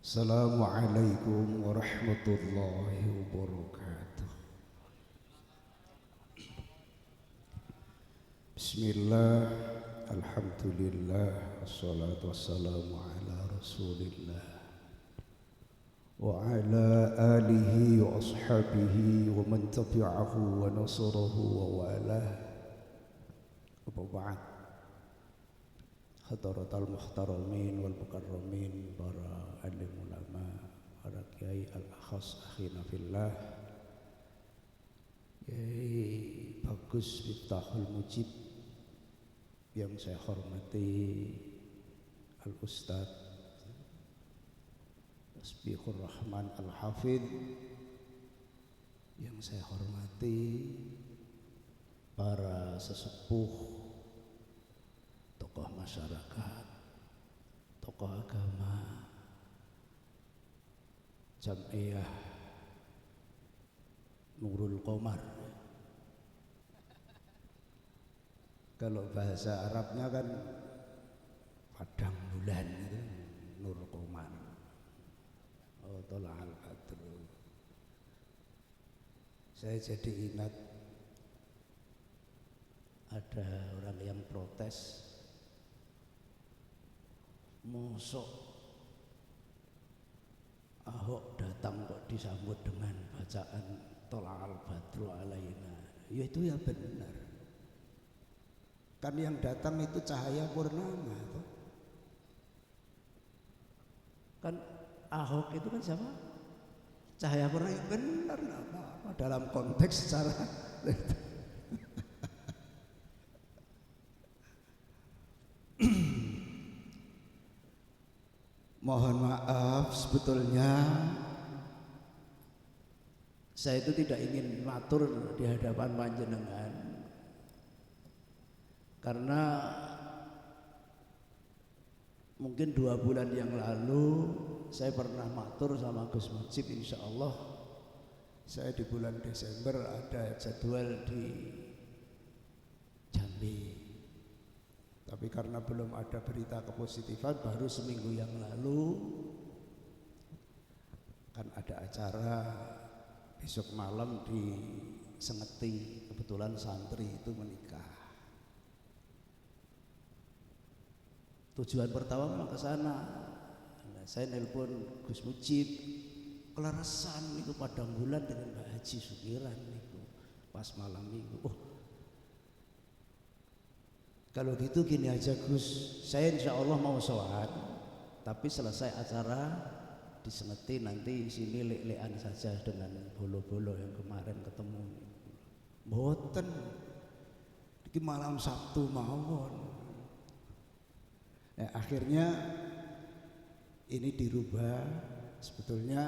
Assalamualaikum warahmatullahi wabarakatuh. Bismillah, alhamdulillah, wassalatu wassalamu ala rasulillah wa ala alihi wa ashabihi wa man tabi'ahu wa nasarahu wa walah. Apa ba'd? Hadaratul muhtaramin wal mukarramin, para alim ulama, para kiai al-akhas akhina fillah, Kiai Bagus Miftahul Mujib yang saya hormati, Al-Ustaz Tasbihur Rahman Al-Hafidh yang saya hormati, para sesepuh, tokoh masyarakat, tokoh agama, Jam'iyah Nurul Qomar. Kalau bahasa Arabnya kan padang bulan itu, Nur Qomar. Oh, tola'al badru. Saya jadi ingat ada orang yang protes, mosok Ahok datang kok disambut dengan bacaan Tola'al badru alaina. Ya itu ya benar. Kan yang datang itu cahaya purnama toh. Kan Ahok itu kan siapa? Cahaya purnama, benar, enggak apa-apa dalam konteks secara mohon maaf, sebetulnya saya itu tidak ingin matur di hadapan panjenengan, karena mungkin 2 bulan yang lalu saya pernah matur sama Gus Mujib. Insya Allah saya di bulan Desember ada jadwal di Jambi, tapi karena belum ada berita kepositifan, baru seminggu yang lalu kan ada acara besok malam di Sengeti. Kebetulan santri itu menikah. Tujuan pertama memang ke sana. Nah, saya nelpon Gus Mujib, keleresan itu padang bulan dengan Mbak Haji Sukiran itu pas malam minggu. Oh, kalau gitu gini aja Gus, saya insya Allah mau sholat, tapi selesai acara di Sengeti nanti sini lek-lekan saja dengan bolo-bolo yang kemarin ketemu. Mboten, ini malam Sabtu mawon. Akhirnya ini dirubah. Sebetulnya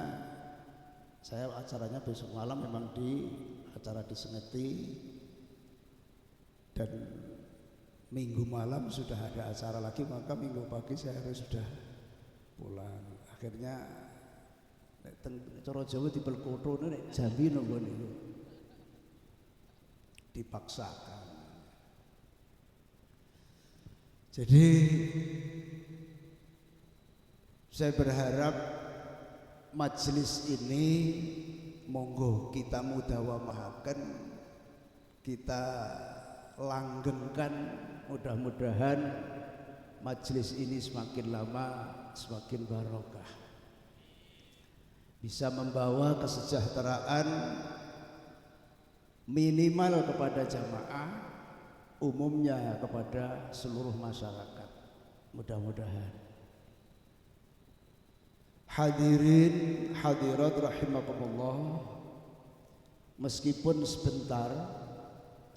saya acaranya besok malam memang di acara di Sengeti, dan minggu malam sudah ada acara lagi, maka minggu pagi saya harus sudah pulang. Akhirnya cara Jawa dipelkoto nek Jambi nunggu niku dipaksakan. Jadi saya berharap majelis ini monggo kita mudawamahaken, kita langgengkan. Mudah-mudahan majelis ini semakin lama semakin barokah, bisa membawa kesejahteraan minimal kepada jamaah, umumnya kepada seluruh masyarakat. Mudah-mudahan. Hadirin hadirat rahimakumullah, meskipun sebentar,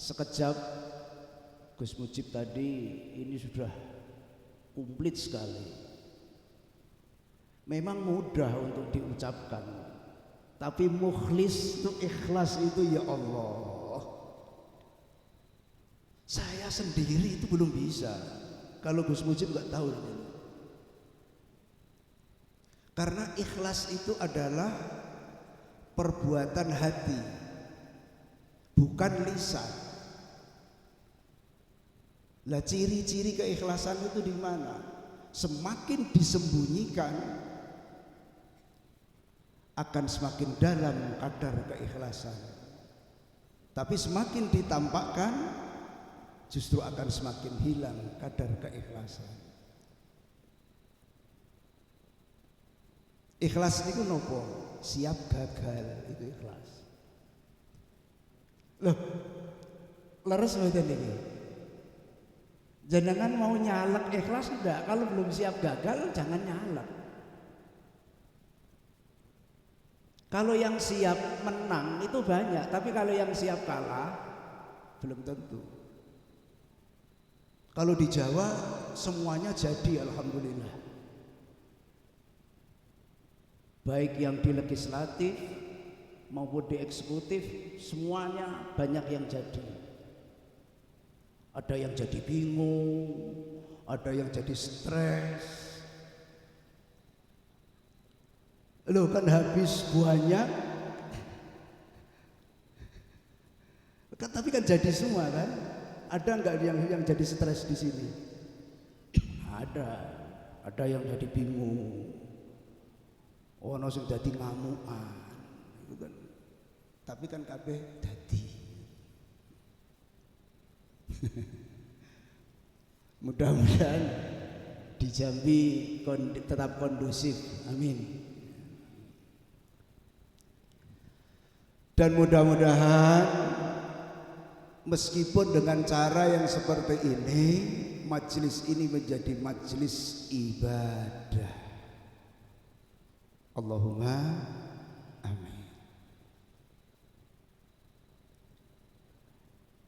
sekejap, Gus Mujib tadi ini sudah komplit sekali. Memang mudah untuk diucapkan, tapi mukhlis itu, ikhlas itu, ya Allah, saya sendiri itu belum bisa. Kalau Gus Mujib nggak tahu ini. Karena ikhlas itu adalah perbuatan hati, bukan lisan. Lah ciri-ciri keikhlasan itu di mana? Semakin disembunyikan, akan semakin dalam kadar keikhlasan. Tapi semakin ditampakkan justru akan semakin hilang kadar keikhlasan. Ikhlas itu nopo? Siap gagal, itu ikhlas. Loh, leres mboten niki? Jenengan mau nyalek ikhlas enggak? Kalau belum siap gagal jangan nyalek. Kalau yang siap menang itu banyak, tapi kalau yang siap kalah belum tentu. Kalau di Jawa semuanya jadi, alhamdulillah. Baik yang di legislatif maupun di eksekutif, semuanya banyak yang jadi. Ada yang jadi bingung, ada yang jadi stres. Loh kan habis banyak, kan, tapi kan jadi semua kan? Ada nggak yang jadi stres di sini? Ada yang jadi bingung. Oh, sing jadi ngamukan, itu kan. Tapi kan kabeh dadi. Mudah-mudahan di Jambi tetap kondusif, amin. Dan mudah-mudahan meskipun dengan cara yang seperti ini, majelis ini menjadi majelis ibadah. Allahumma amin.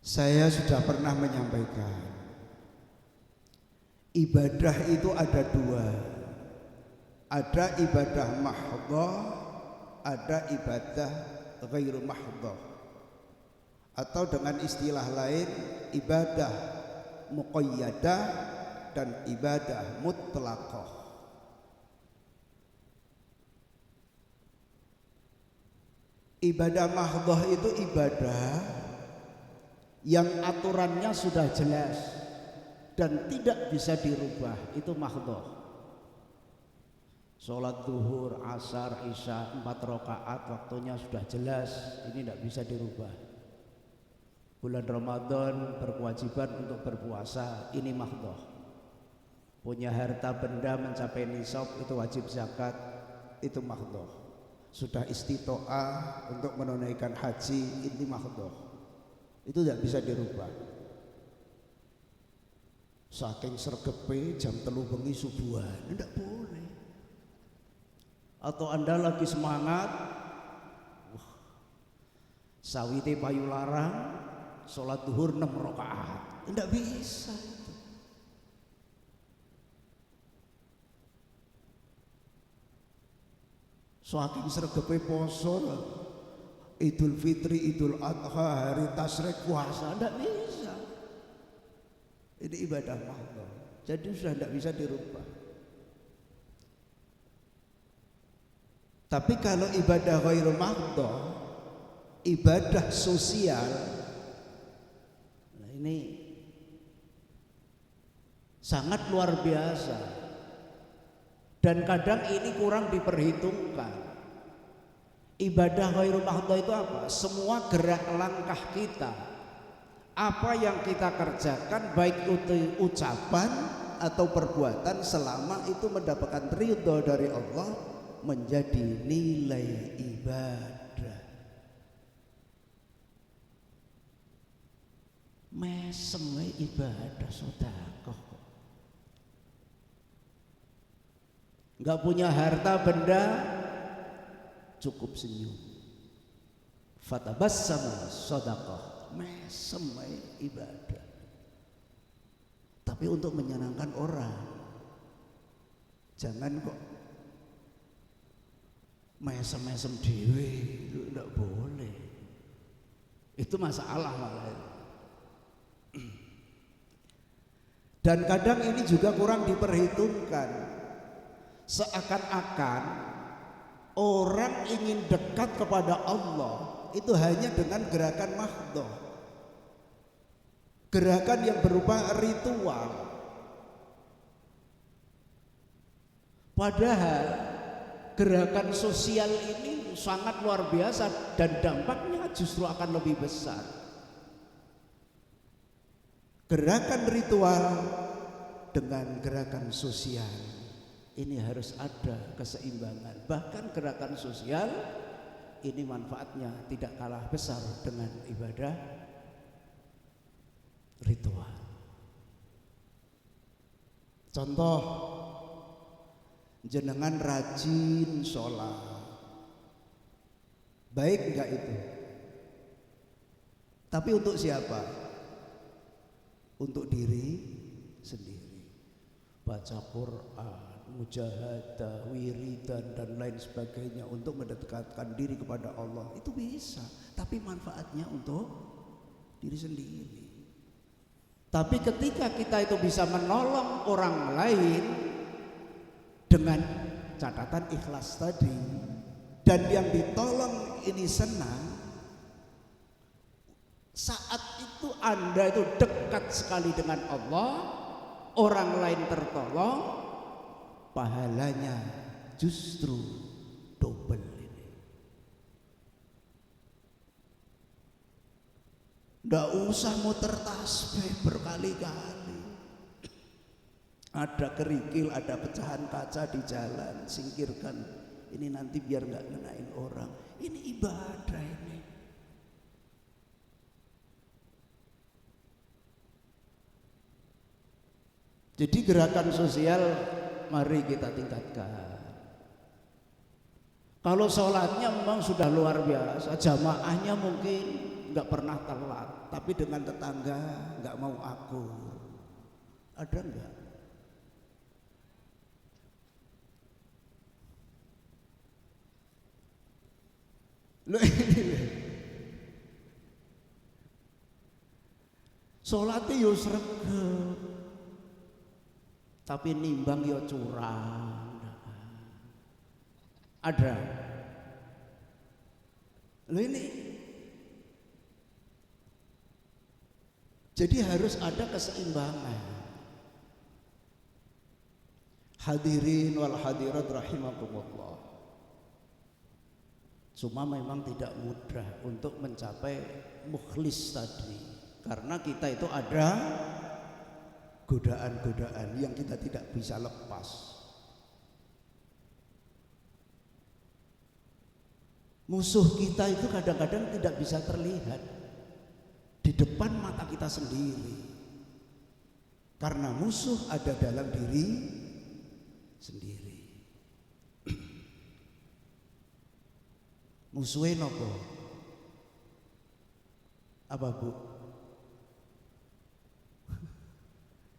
Saya sudah pernah menyampaikan, ibadah itu ada dua. Ada ibadah mahdhah, ada ibadah ghairu mahdhah. Atau dengan istilah lain, ibadah muqayyadah dan ibadah mutlaqah. Ibadah mahdhah itu ibadah yang aturannya sudah jelas dan tidak bisa dirubah, itu mahdhah. Sholat zuhur, asar, isya 4 rakaat waktunya sudah jelas, ini tidak bisa dirubah. Bulan Ramadan berkewajiban untuk berpuasa, ini mahdhah. Punya harta benda mencapai nisab itu wajib zakat, itu mahdhah. Sudah istitoah untuk menunaikan haji, ini mahdhah. Itu tidak bisa dirubah. Saking sregepe jam 3 bengi subuhan, tidak boleh. Atau Anda lagi semangat, sawite payu larang, sholat zuhur 6 rakaat, tidak bisa itu. Saking sregepe poso, Idul Fitri, Idul Adha, hari tasyrik, puasa, tidak bisa. Ini ibadah mahdhah, jadi sudah tidak bisa dirubah. Tapi kalau ibadah ghairu mahdhah, ibadah sosial, nah ini sangat luar biasa. Dan kadang ini kurang diperhitungkan. Ibadah ghairu mahdhah itu apa? Semua gerak langkah kita, apa yang kita kerjakan, baik itu ucapan atau perbuatan, selama itu mendapatkan ridho dari Allah, menjadi nilai ibadah. Mesem ibadah sedekah. Enggak punya harta benda, cukup senyum. Fatabassama sedekah. Mesem ibadah. Tapi untuk menyenangkan orang, jangan kok mesem-mesem dewe, itu tidak boleh. Itu masalah malah. Dan kadang ini juga kurang diperhitungkan. Seakan-akan orang ingin dekat kepada Allah itu hanya dengan gerakan mahdhah, gerakan yang berupa ritual. Padahal gerakan sosial ini sangat luar biasa dan dampaknya justru akan lebih besar. Gerakan ritual dengan gerakan sosial ini harus ada keseimbangan. Bahkan gerakan sosial ini manfaatnya tidak kalah besar dengan ibadah ritual. Contoh, jenengan rajin sholat, baik enggak itu? Tapi untuk siapa? Untuk diri sendiri. Baca Quran, mujahadah, wiridan dan lain sebagainya untuk mendekatkan diri kepada Allah itu bisa, tapi manfaatnya untuk diri sendiri. Tapi ketika kita itu bisa menolong orang lain dengan catatan ikhlas tadi, dan yang ditolong ini senang, saat itu Anda itu dekat sekali dengan Allah, orang lain tertolong, pahalanya justru double ini. Nggak usah muter tasbih berkali-kali. Ada kerikil, ada pecahan kaca di jalan, singkirkan. Ini nanti biar nggak ngenain orang. Ini ibadah ini. Jadi gerakan sosial mari kita tingkatkan. Kalau sholatnya memang sudah luar biasa, jamaahnya mungkin nggak pernah telat, tapi dengan tetangga nggak mau akur. Ada nggak? Loh ini sholatnya yo sregep, tapi nimbang yo curang. Ada. Loh ini. Jadi harus ada keseimbangan. Hadirin wal hadirat rahimakumullah. Cuma memang tidak mudah untuk mencapai mukhlis tadi, karena kita itu ada godaan-godaan yang kita tidak bisa lepas. Musuh kita itu kadang-kadang tidak bisa terlihat di depan mata kita sendiri, karena musuh ada dalam diri sendiri. Musuhnya nopo? Apa bu?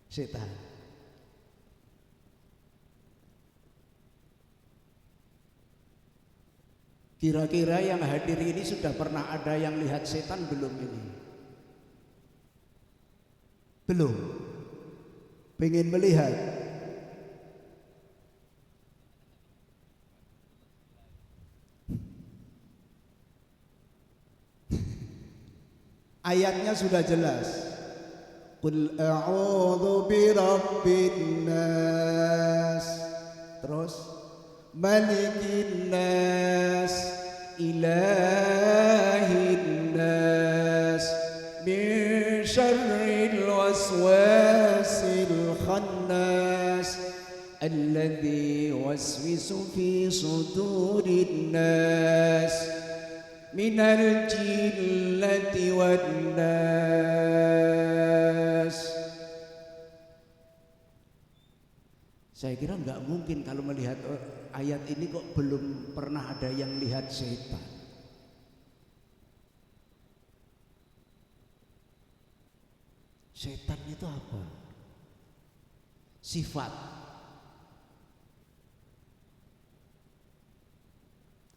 Setan. Kira-kira yang hadir ini sudah pernah ada yang lihat setan belum ini? Belum? Pengen melihat? Ayatnya sudah jelas. Qul a'udzu birabbin nas. Terus malikin nas, ilahin nas, min syarril waswasil khannas, alladzi waswisu fi sudurin nas, minal jinnati wan nas. Saya kira nggak mungkin kalau melihat ayat ini kok belum pernah ada yang lihat setan. Setan itu apa? Sifat.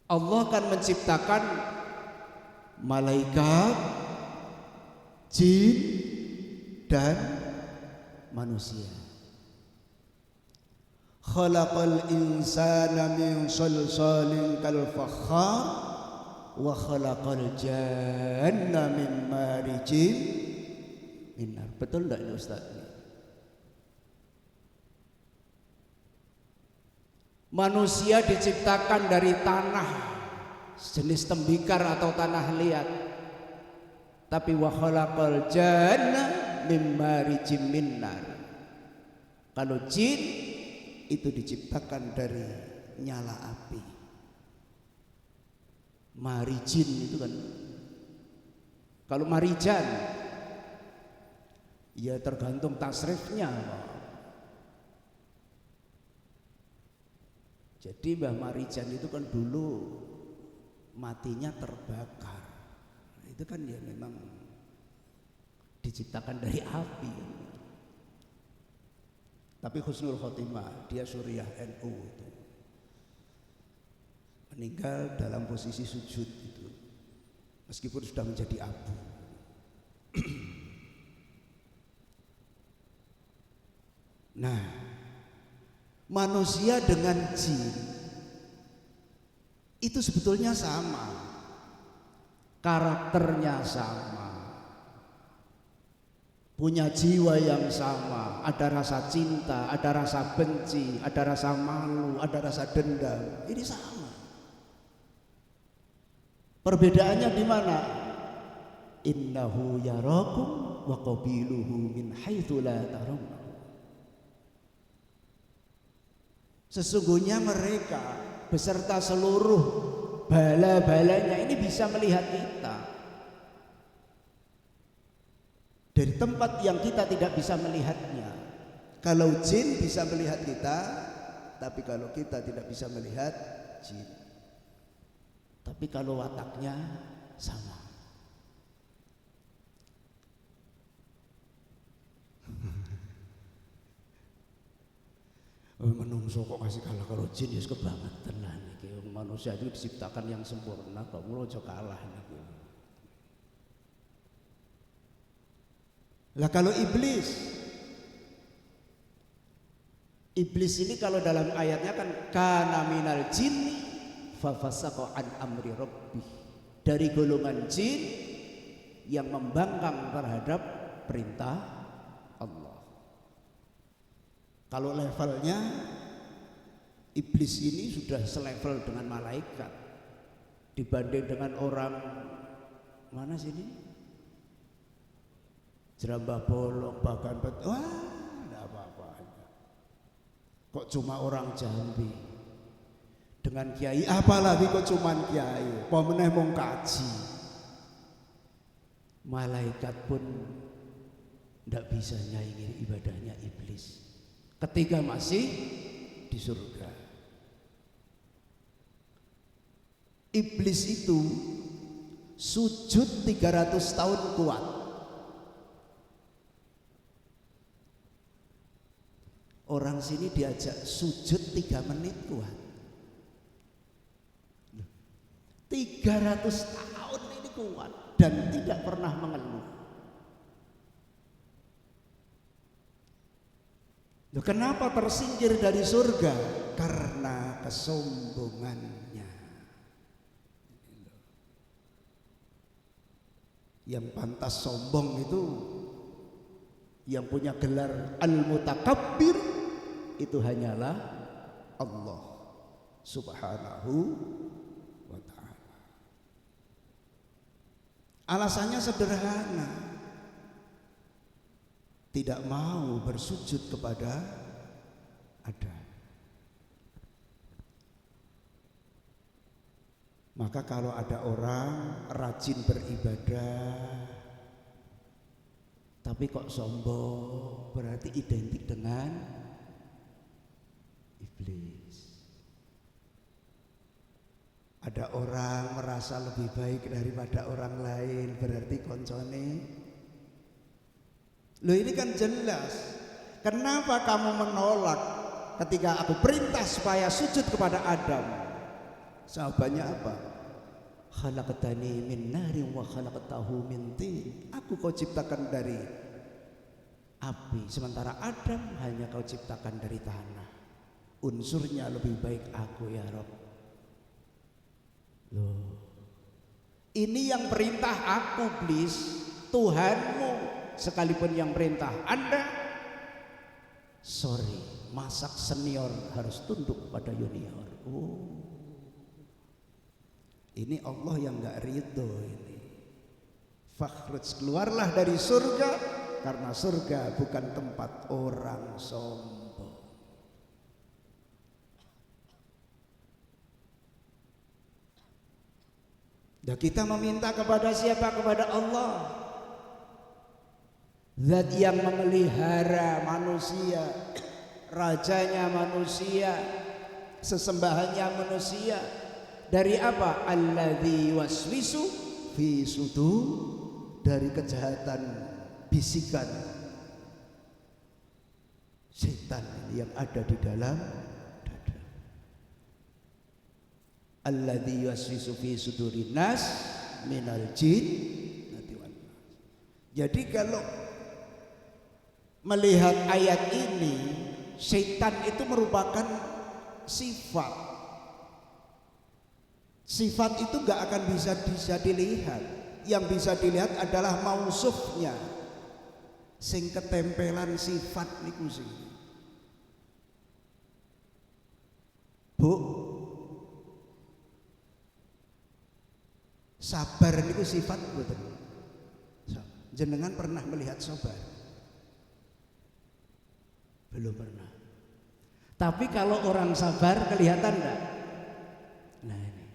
Allah akan menciptakan malaikat, jin, dan manusia. Khalaqal insana min salsalin kal fakhar wa khalaqal janna min marijin min nar. Betul enggak ini Ustaz? Manusia diciptakan dari tanah, jenis tembikar atau tanah liat. Tapi wa khalaqal janna mim marijim min nar. Kalau jin itu diciptakan dari nyala api. Marijin itu kan, kalau marijan ya tergantung tasrifnya. Jadi Mbah Marijan itu kan dulu matinya terbakar. Itu kan ya memang diciptakan dari api. Tapi husnul khotimah, dia Suriah NU itu. Meninggal dalam posisi sujud itu. Meskipun sudah menjadi abu. Nah, manusia dengan jin itu sebetulnya sama, karakternya sama, punya jiwa yang sama, ada rasa cinta, ada rasa benci, ada rasa malu, ada rasa dendam. Ini sama. Perbedaannya di mana? Innahu yarakum wa qabiluhu min haitsu la tarawna. Sesungguhnya mereka beserta seluruh bala-balanya ini bisa melihat kita dari tempat yang kita tidak bisa melihatnya. Kalau jin bisa melihat kita, tapi kalau kita tidak bisa melihat jin. Tapi kalau wataknya sama. Menungso kok kasih kalah karo jin ya kebangetan lah niki. Manusia itu diciptakan yang sempurna kok mulo aja kalah niki. Lah kalau iblis ini kalau dalam ayatnya kan kana minal jinni fa fasaqa an amri rabbih, dari golongan jin yang membangkang terhadap perintah Allah. Kalau levelnya iblis ini sudah selevel dengan malaikat dibanding dengan orang mana sini? Jerambah bolong, bahkan wah, enggak apa-apa. Kok cuma orang Jambi dengan kiai, apalagi kok cuma kiai, pemeneh mung kaji. Malaikat pun enggak bisa nyaingi ibadahnya iblis ketika masih di surga. Iblis itu sujud 300 tahun kuat. Orang sini diajak sujud 3 menit kuat. 300 tahun ini kuat dan tidak pernah mengeluh. Kenapa tersingkir dari surga? Karena kesombongannya. Yang pantas sombong itu yang punya gelar Al-Mutakabbir itu hanyalah Allah Subhanahu wa ta'ala. Alasannya sederhana, tidak mau bersujud kepada Adam. Maka kalau ada orang rajin beribadah tapi kok sombong, berarti identik dengan iblis. Ada orang merasa lebih baik daripada orang lain, berarti koncone. Loh ini kan jelas. Kenapa kamu menolak ketika aku perintah supaya sujud kepada Adam? Jawabannya apa? Khalaqtani min narin wa khalaqtahu min tin. Aku kau ciptakan dari api, sementara Adam hanya kau ciptakan dari tanah. Unsurnya lebih baik aku ya Rabb. Loh, ini yang perintah aku iblis, Tuhanmu, sekalipun yang perintah Anda, sorry, masak senior harus tunduk pada junior. Oh, ini Allah yang nggak ridho ini. Fakhruj, keluarlah dari surga, karena surga bukan tempat orang sombong. Dan kita meminta kepada siapa? Kepada Allah, Zat yang memelihara manusia, rajanya manusia, sesembahannya manusia. Dari apa? Alladzi waswisu fi sudur, dari kejahatan bisikan setan yang ada di dalam dada. Alladzi waswisu fi sudurin nas minal jin. Jadi kalau melihat ayat ini, setan itu merupakan sifat. Sifat itu gak akan bisa dilihat. Yang bisa dilihat adalah mausufnya, sing ketempelan sifat niku sing. Bu, sabar niku sifat betul. Jenengan pernah melihat sabar? Belum pernah. Tapi kalau orang sabar kelihatan enggak? Nah ini.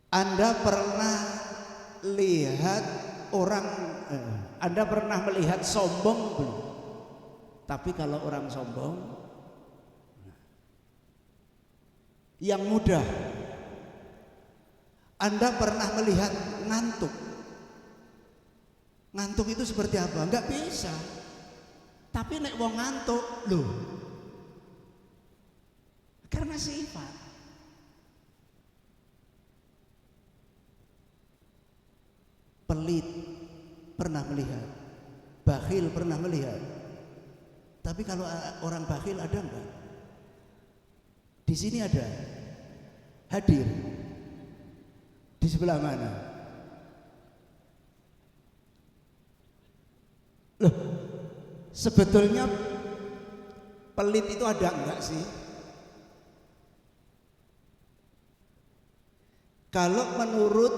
Anda pernah lihat orang, Anda pernah melihat sombong belum? Tapi kalau orang sombong, yang mudah. Anda pernah melihat ngantuk? Ngantuk itu seperti apa? Enggak bisa. Tapi nek wong ngantuk loh, karena sifat. Pelit pernah melihat, bakhil pernah melihat. Tapi kalau orang bakhil ada enggak? Di sini ada, hadir. Di sebelah mana? Loh, sebetulnya pelit itu ada enggak sih? Kalau menurut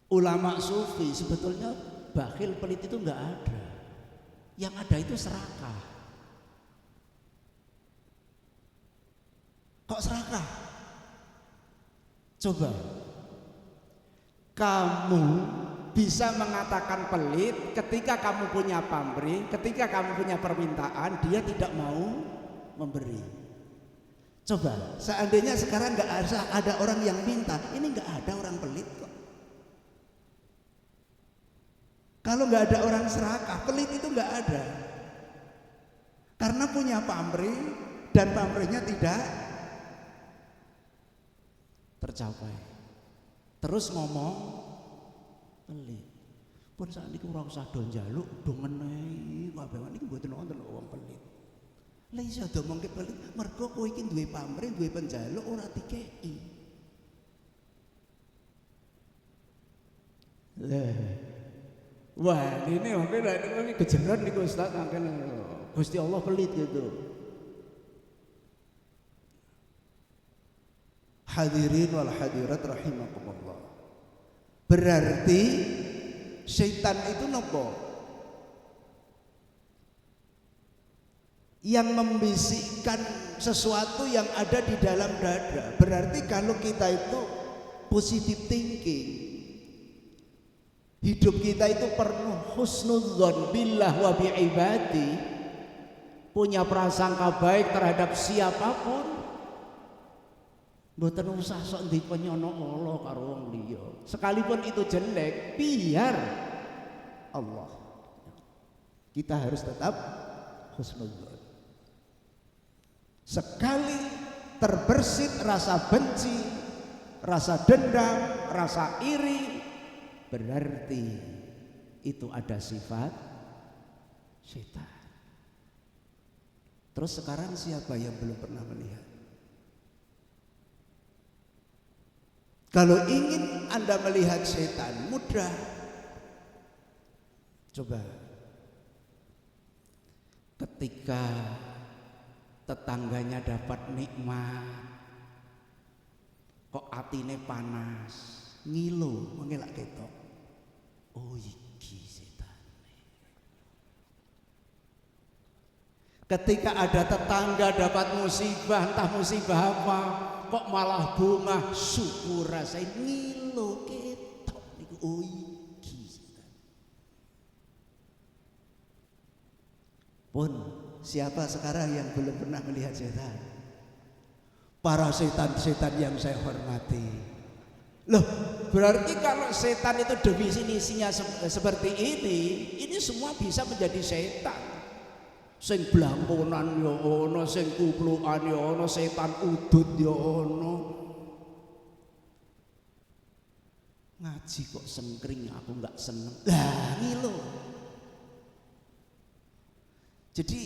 ulama sufi, sebetulnya bakhil pelit itu enggak ada. Yang ada itu serakah. Kok serakah? Coba kamu bisa mengatakan pelit ketika kamu punya pamrih, ketika kamu punya permintaan, dia tidak mau memberi. Coba seandainya sekarang nggak ada orang yang minta, ini nggak ada orang pelit kok. Kalau nggak ada orang serakah, pelit itu nggak ada. Karena punya pamrih dan pamrihnya tidak tercapai. Terus ngomong pelit. Pun saat ini ora usah do njaluk, do ngenehi kabeh niki mboten wonten wong pelit. Lah iso domongke pelit mergo kowe iki duwe pamrih, duwe penjaluk ora dikeki. Wah, ini mungkin ini kejeran nih Ustaz, mungkin Gusti Allah pelit gitu. Hadirin wal hadirat rahimakumullah. Berarti syaitan itu nopo? Yang membisikkan sesuatu yang ada di dalam dada. Berarti kalau kita itu positive thinking, hidup kita itu penuh husnudzon billah wa bi'ibadi, punya prasangka baik terhadap siapapun, mboten usah sok dipenyono Allah karo wong liya. Sekalipun itu jelek, biar Allah. Kita harus tetap husnudzon. Sekali terbersit rasa benci, rasa dendam, rasa iri, berarti itu ada sifat syaitan. Terus sekarang siapa yang belum pernah melihat? Kalau ingin Anda melihat syaitan, mudah. Coba ketika tetangganya dapat nikmat kok atine panas, ngilu mengelak ketok. Oh iki setan. Ketika ada tetangga dapat musibah, entah musibah apa, kok malah bunga, syukur rasai, ngilu ketok niku. Oh iki setan. Pun siapa sekarang yang belum pernah melihat setan? Para setan-setan yang saya hormati. Loh, berarti kalau setan itu definisinya seperti ini semua bisa menjadi setan. Sing blangkonan ya ono, sing kuplukan ya ono, setan udut ya ono. Ngaji kok sengkring, aku nggak seneng. Lah ngilu. Jadi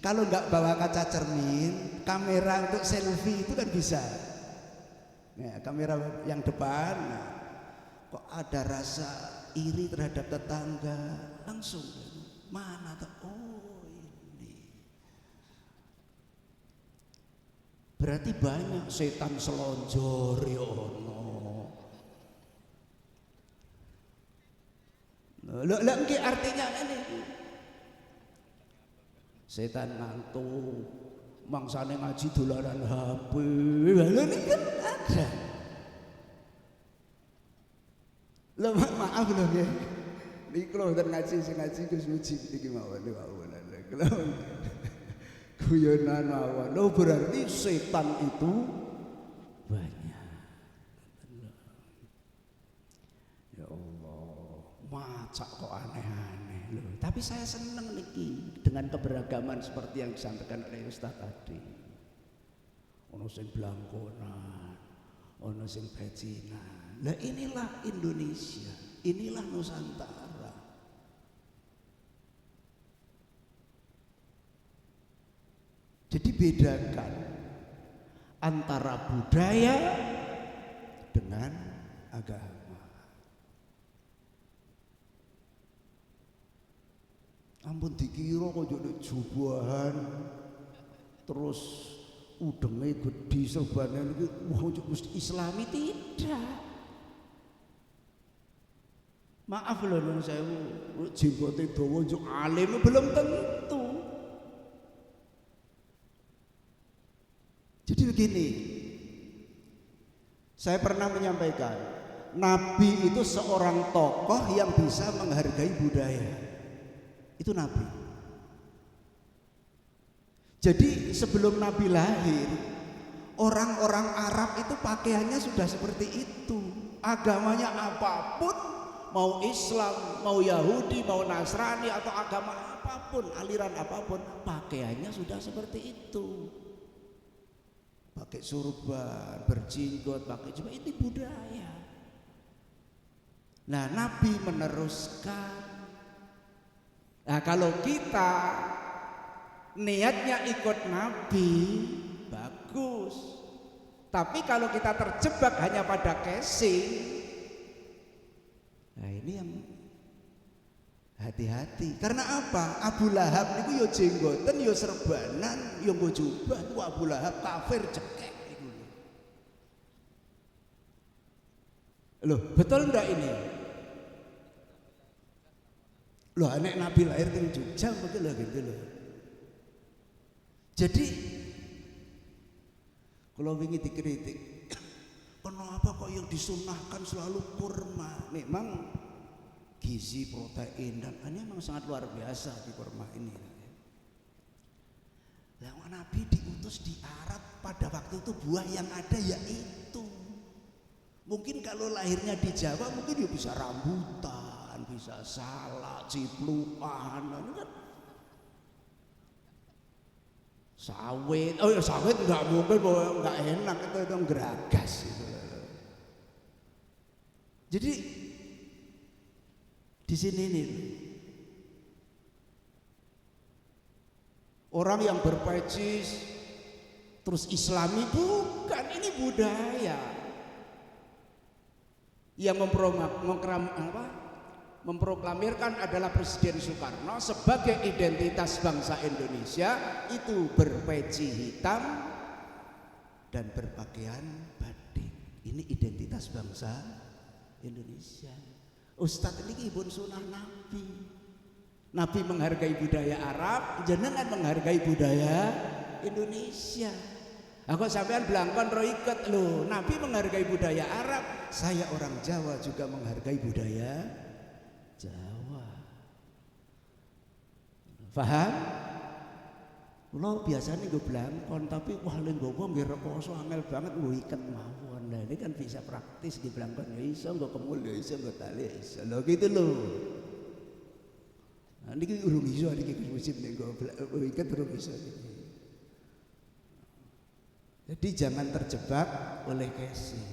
kalau nggak bawa kaca cermin, kamera untuk selfie itu kan bisa. Nah, kamera yang depan, nah, kok ada rasa iri terhadap tetangga, langsung mana tuh? Oh ini. Berarti banyak setan selonjor ya ono. Lah nggih artinya ini. Setan ngantuk, mangsane ngaji dolanan HP. Lha ini kan ada. Lho maaf lho nggih. Niki kula mboten ngaji sing ngaji Gus Muji iki mawon mawon. Guyonan mawon. Lho berarti setan itu banyak. Ya Allah, macak kok aneh-aneh lho. Tapi saya seneng niki dengan keberagaman seperti yang disampaikan oleh Ustaz tadi. Ono sing blangkonan, ono sing becinan. Lah inilah Indonesia, inilah Nusantara. Jadi bedakan antara budaya dengan agama. Ampun dikira kok jadi jubahan terus udenge gede serbane niku wah mesti islami, tidak. Maaf lho nun sewu, jenggote dawa njuk alim belum tentu. Jadi begini, saya pernah menyampaikan, Nabi itu seorang tokoh yang bisa menghargai budaya. Itu Nabi. Jadi sebelum Nabi lahir, orang-orang Arab itu pakaiannya sudah seperti itu. Agamanya apapun, mau Islam, mau Yahudi, mau Nasrani atau agama apapun, aliran apapun, pakaiannya sudah seperti itu. Pakai surban, berjenggot, pakai jubah, ini budaya. Nah, Nabi meneruskan. Nah, kalau kita niatnya ikut Nabi, bagus. Tapi kalau kita terjebak hanya pada casing, nah ini yang hati-hati. Karena apa? Abu Lahab itu yo jenggoten, yo serbanan, yo nggo jubah. Itu Abu Lahab kafir cekek. Loh, betul enggak ini? Loh, anak Nabi lahir di Jogja betul lah gitu loh. Jadi kalau ingin dikritik, kenapa kok yang disunahkan selalu kurma? Memang gizi, protein dan ini memang sangat luar biasa di kurma ini. Lah Nabi diutus di Arab pada waktu itu buah yang ada yaitu. Mungkin kalau lahirnya di Jawa mungkin dia bisa rambutan, bisa salak, ciplukan, itu kan sawit. Oh ya sawit nggak mungkin, nggak enak itu geragas gitu. Jadi di sini nih orang yang berpecis terus Islami, bukan, ini memproklamirkan adalah Presiden Soekarno sebagai identitas bangsa Indonesia itu berpeci hitam dan berpakaian batik. Ini identitas bangsa Indonesia. Ustadz ini pun sunnah Nabi. Nabi menghargai budaya Arab, jenengan menghargai budaya Indonesia. Aku sampean belangkon ro iket lho. Nabi menghargai budaya Arab, saya orang Jawa juga menghargai budaya Jawa. Paham? Lo biasanya gue belangkon, tapi wah lenggo gue nggak rekoso angel banget gue iket mawon. Nah ini kan bisa praktis di belangkon ya iso, gue kemul ya iso, gue tali ya iso. Lo gitu loh. Nah ini urung iso, ini musim nih gue iket urung iso. Jadi jangan terjebak oleh casing.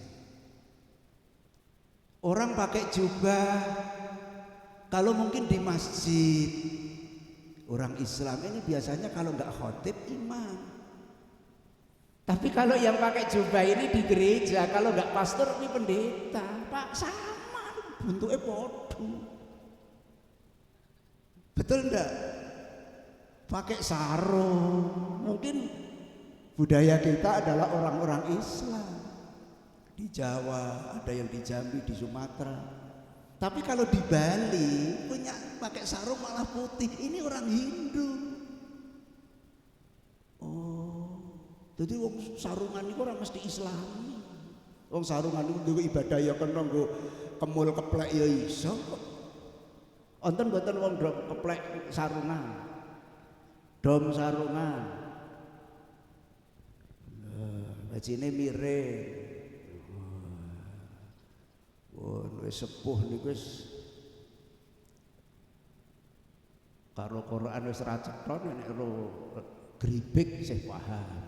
Orang pakai jubah, kalau mungkin di masjid orang Islam ini biasanya kalau nggak khotib imam. Tapi kalau yang pakai jubah ini di gereja, kalau nggak pastor ini pendeta, Pak, sama bentuknya podo. Betul enggak? Pakai sarung, mungkin budaya kita adalah orang-orang Islam. Di Jawa, ada yang di Jambi, di Sumatera. Tapi kalau di Bali punya pakai sarung malah putih, ini orang Hindu. Oh, jadi wong sarungan itu orang mesti Islami. Wong sarungan itu ibadah ya kan nggo kemul keplek ya iso kok. Wonten mboten wong dom keplek sarungan. Dom sarungan. Bajine miring. Wis sepuh niku wis karo Quran wis ra cetha nek ro gribik sih paham.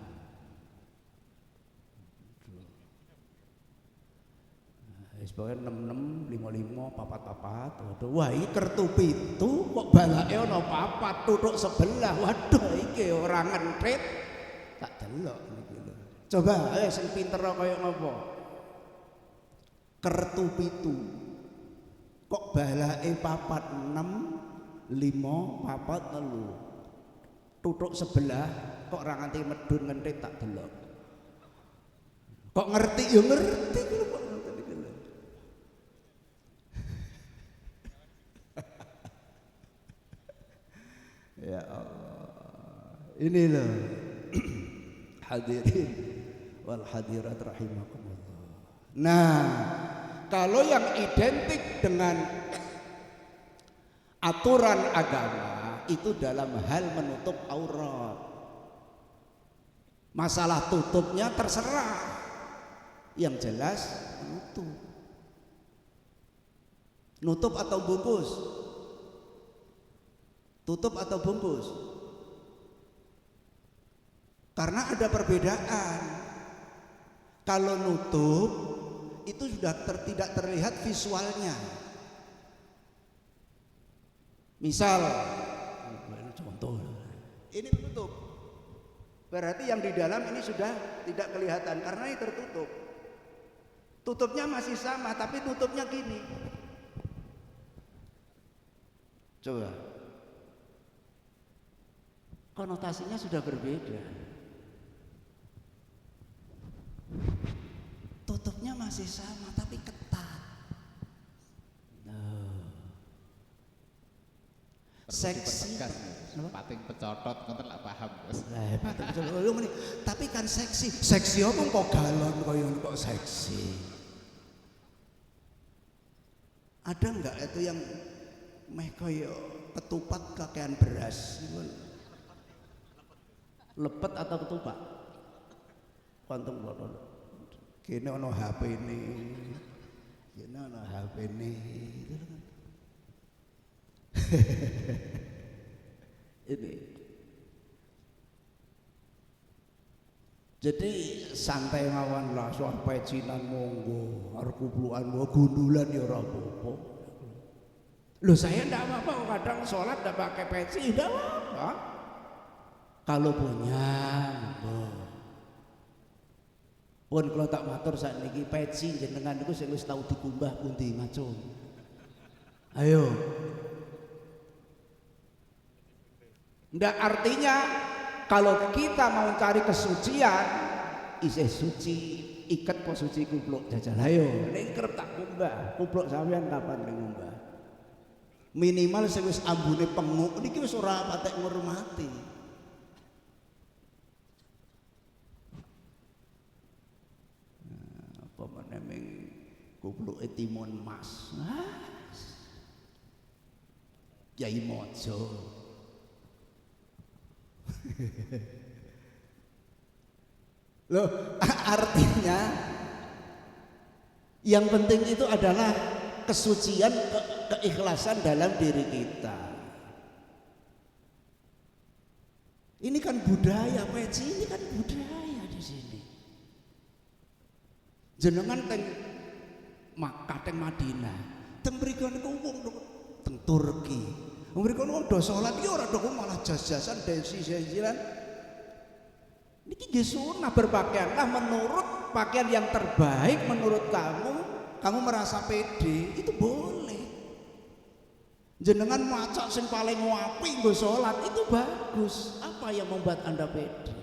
Wis pokoke 66 55 44. Wah iki kertu pitu kok balake ana papat tutuk sebelah. Waduh iki ora ngentrit. Tak delok niki lho. Coba sing pinter kaya ngopo? Kertu pitu kok balake papat 6 5 papat telu tutuk sebelah kok ora nganti medun ngentit tak delok. Kok ngerti ya ngerti lho kok ngoten iki lho. Ya Allah. Ini loh. Hadirin wal hadirat rahimakumullah. Nah, kalau yang identik dengan aturan agama itu dalam hal menutup aurat. Masalah tutupnya terserah. Yang jelas menutup. Nutup atau bungkus? Tutup atau bungkus? Karena ada perbedaan. Kalau nutup itu sudah tidak terlihat visualnya. Misal, contoh, ini tutup. Berarti yang di dalam ini sudah tidak kelihatan karena ini tertutup. Tutupnya masih sama, tapi tutupnya gini. Coba, konotasinya sudah berbeda. Tutupnya masih sama, tapi ketat. Seksi, pating pecotot, ngoten lak paham Bos. Tapi kan seksi. Seksi apa kok galon kok seksi? Ada enggak itu yang meh kaya ketupat kakean beras? Lepet atau ketupat? Kantung blodol. Kene ana HP ini. Kene ana HP ini. Ini. Jadi santai mawon lah soal pecinan monggo, arep kuplukan monggo gundulan ya ora apa-apa. Loh saya enggak apa-apa kadang sholat enggak pakai peci, enggak apa-apa. Kalau punya monggo. Pun kalau tak matur sakniki peci jenengan niku sing wis tau dikumbah pundi ngacung. Ayo. Ndak artinya kalau kita mau cari kesucian isih suci iket po suci kupluk jajal. Ayo ning kerep tak kumbah kupluk sampean kapan ning ngumbah. Minimal sing wis ambune penguk niki wis ora patek ngurmati. Apa meneh ming kupluke timun mas. Kyai Mojo. Loh, artinya yang penting itu adalah kesucian, keikhlasan dalam diri kita. Ini kan budaya, peci ini kan budaya di sini. Jenengan teng Makkah, teng Madinah, teng mriku niku wong teng Turki. Mriku wong do salat iki ora do malah jas-jasan desi-desiran. Niki nggih sunah berpakaianlah menurut pakaian yang terbaik menurut kamu merasa pede, itu boleh. Jenengan macak sing paling apik nggo salat itu bagus. Apa yang membuat Anda pede?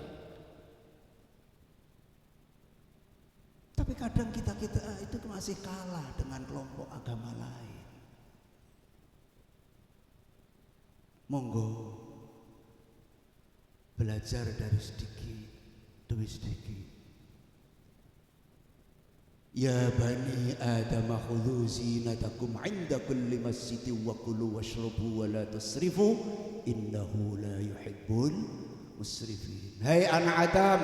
Tapi kadang kita itu masih kalah dengan kelompok agama lain. Monggo belajar dari sedikit demi sedikit. Ya bani Adam khudhu zinatakum 'inda kulli masjidin wa kulu washrabu wa la tusrifu innahu la yuhibbul musrifin. Hai anak Adam,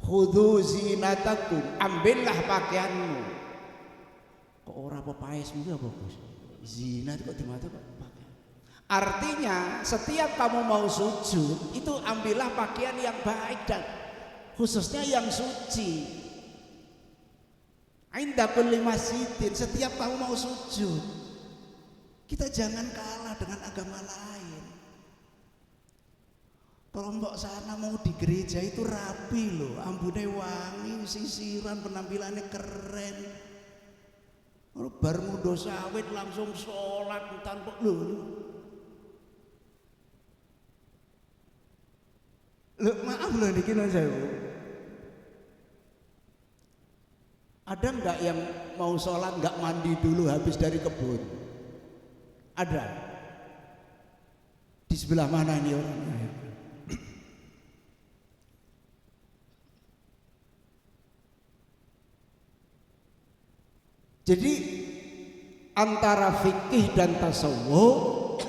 khudhu zinatakum, ambillah pakaianmu. Kok ora pepaesmu ya bagus. Zina kok dimata kok pakaian. Artinya setiap kamu mau sujud itu ambillah pakaian yang baik dan khususnya yang suci. Inda kulli masjidin, setiap kamu mau sujud kita jangan kalah dengan agama lain. Kelompok sana mau di gereja itu rapi loh, ambune wangi, sisiran, penampilannya keren. Bar mudo sawit langsung sholat tanpa maaf loh niki saya. Ada enggak yang mau sholat enggak mandi dulu habis dari kebun? Ada. Di sebelah mana ini orangnya? Jadi antara fikih dan tasawuf,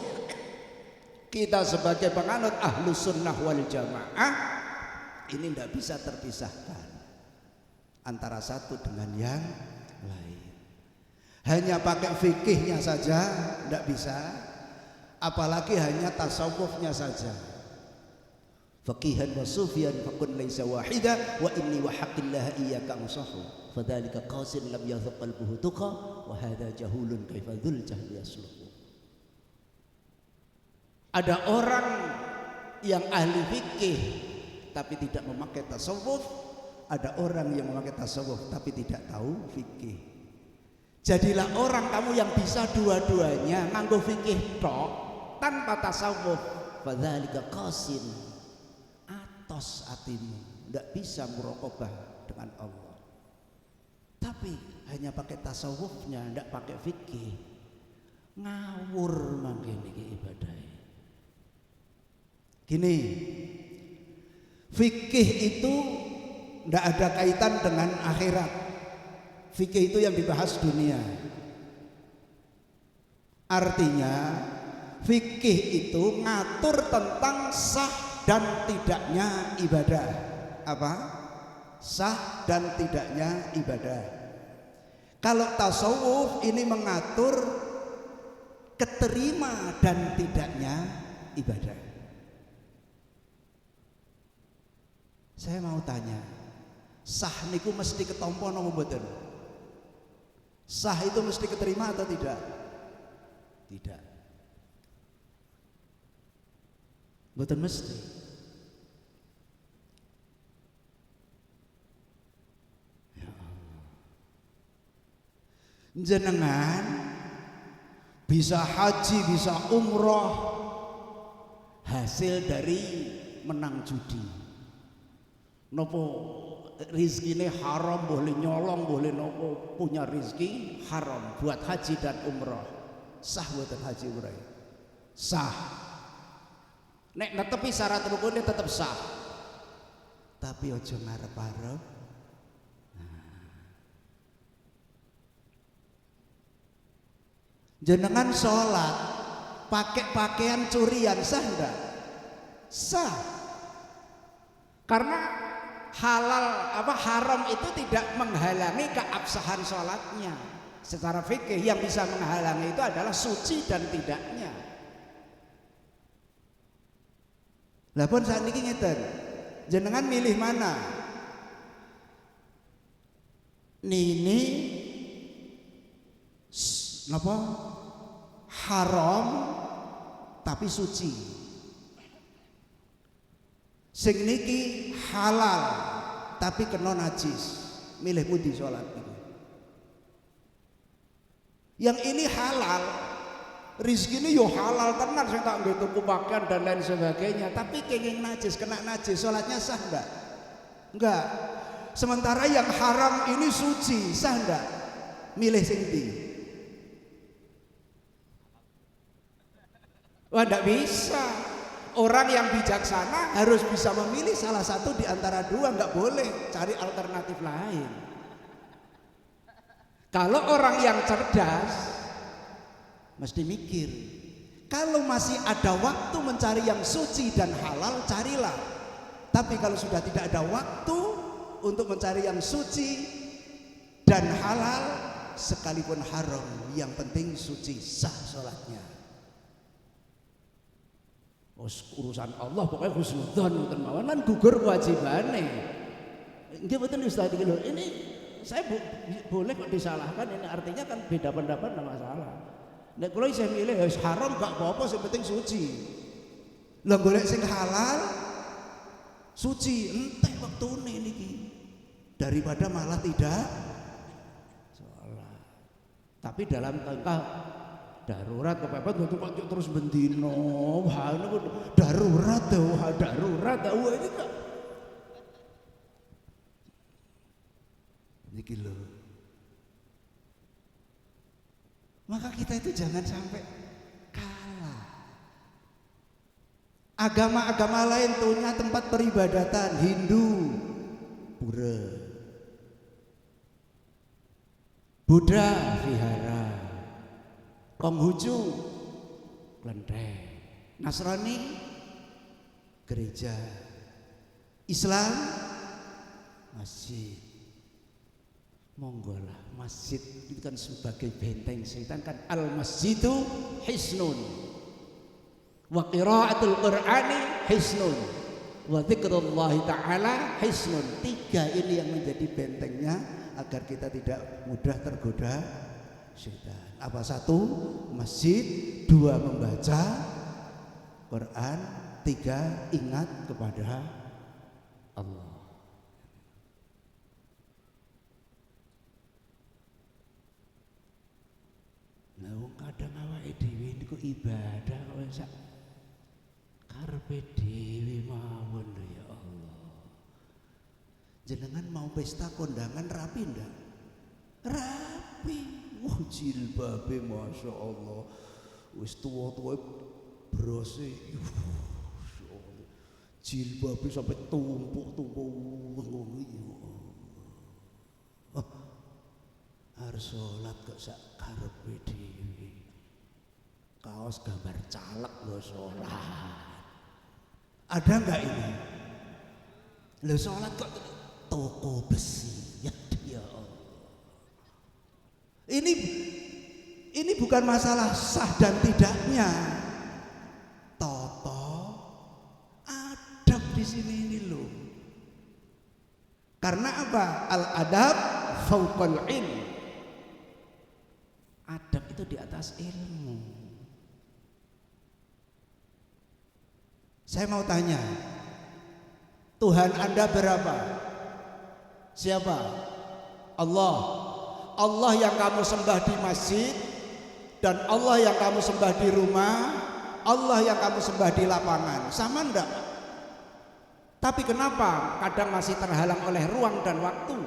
kita sebagai penganut ahlus sunnah wal jamaah ini tidak bisa terpisahkan antara satu dengan yang lain. Hanya pakai fikihnya saja tidak bisa, apalagi hanya tasawufnya saja. Faqihan wa sufiyan fakun laisa wahida wa inni wa haqqillah iyyaka ansahu fadzalika qasin lam yadhuq qalbuhu tuqa wa hadha jahulun kaifa dzul jahli yasluhu. Ada orang yang ahli fikih tapi tidak memakai tasawuf, ada orang yang memakai tasawuf tapi tidak tahu fikih. Jadilah orang kamu yang bisa dua-duanya, nganggo fikih tok tanpa tasawuf, fadzalika qasin, atos atimu, tidak bisa muraqabah dengan Allah. Tapi hanya pakai tasawufnya, tidak pakai fikih, ngawur mangkene iki ibadahnya. Gini, fikih itu tidak ada kaitan dengan akhirat. Fikih itu yang dibahas dunia. Artinya fikih itu ngatur tentang sah dan tidaknya ibadah. Apa? Sah dan tidaknya ibadah. Kalau tasawuf ini mengatur keterima dan tidaknya ibadah. Saya mau tanya, sah niku mesti ketompo napa mboten? Sah itu mesti keterima atau tidak? Tidak. Mboten mesti. Ya Allah. Jenengan bisa haji, bisa umroh, hasil dari menang judi. Nopo rizkine haram, boleh nyolong, boleh nopo punya rizki haram buat haji dan umroh. Sah buatan haji umroh? Sah. Nek netepi syarat rukunnya tetap sah. Tapi ojo ngarep-arep. Jenengan sholat pakai pakaian curian sah enggak? Sah. Karena halal haram itu tidak menghalangi keabsahan sholatnya. Secara fikih yang bisa menghalangi itu adalah suci dan tidaknya. Lah pun saat ini ngeten, jenengan milih mana? Nini napa? Haram tapi suci. Sing niki halal tapi kena najis. Milih pundi salat iki? Yang ini halal, rizki ini yo halal tenan sing tak nggo tuku pakaian dan lain sebagainya, tapi kenging najis, kena najis, salatnya sah enggak? Enggak. Sementara yang haram ini suci, sah enggak? Milih sing ndi? Wah, enggak bisa. Orang yang bijaksana harus bisa memilih salah satu di antara dua, enggak boleh cari alternatif lain. Kalau orang yang cerdas mesti mikir, kalau masih ada waktu mencari yang suci dan halal, carilah. Tapi kalau sudah tidak ada waktu untuk mencari yang suci dan halal, sekalipun haram, yang penting suci, sah sholatnya. Urusan Allah pokoknya husnudzon mboten mawon lan gugur kewajibane. Nggih mboten Ustaz iki lho. Ini saya boleh kok disalahkan, ini artinya kan beda pendapat enggak masalah. Nek kula isih milih wis haram gak apa-apa, sing penting suci. Lah golek sing halal suci entek wektune niki. Daripada malah tidak sholat. Tapi dalam tengah darurat kepepet kok terus bendino. Wah ini darurat wah darurat wah ini kok. Niki lho. Maka kita itu jangan sampai kalah. Agama-agama lain punya tempat peribadatan, Hindu pura, Buddha vihara, Konghucu klenteng, Nasrani gereja, Islam masjid. Monggo lah, masjid itu kan sebagai benteng setan kan, al masjidu hisnun wa qiraatul qur'ani hisnun wa dzikrullahi ta'ala hisnun. Tiga ini yang menjadi bentengnya agar kita tidak mudah tergoda setan. Apa? Satu, masjid. Dua, membaca Quran. Tiga, ingat kepada Allah. Nah, kadang awake dhewe niku ibadah kok sak karepe dhewe mawon lho ya Allah. Jenengan mau pesta kondangan rapi ndak? Rapi. Wah, jilbabe Masya Allah. Wis tuwa-tuwa brose. Jilbabe sampai tumpuk-tumpuk ngono ya. Harus sholat kok sak karepe dhewe. Kaos gambar caleg lho sholat. Ada enggak ini? Lho sholat kok toko besi. Ya Allah. Ini bukan masalah sah dan tidaknya. Toto adab di sini ini loh. Karena apa? Al adab fauqal ilm. Adab itu di atas ilmu. Saya mau tanya, Tuhan Anda berapa? Siapa? Allah. Allah yang kamu sembah di masjid dan Allah yang kamu sembah di rumah, Allah yang kamu sembah di lapangan, sama enggak? Tapi kenapa kadang masih terhalang oleh ruang dan waktu?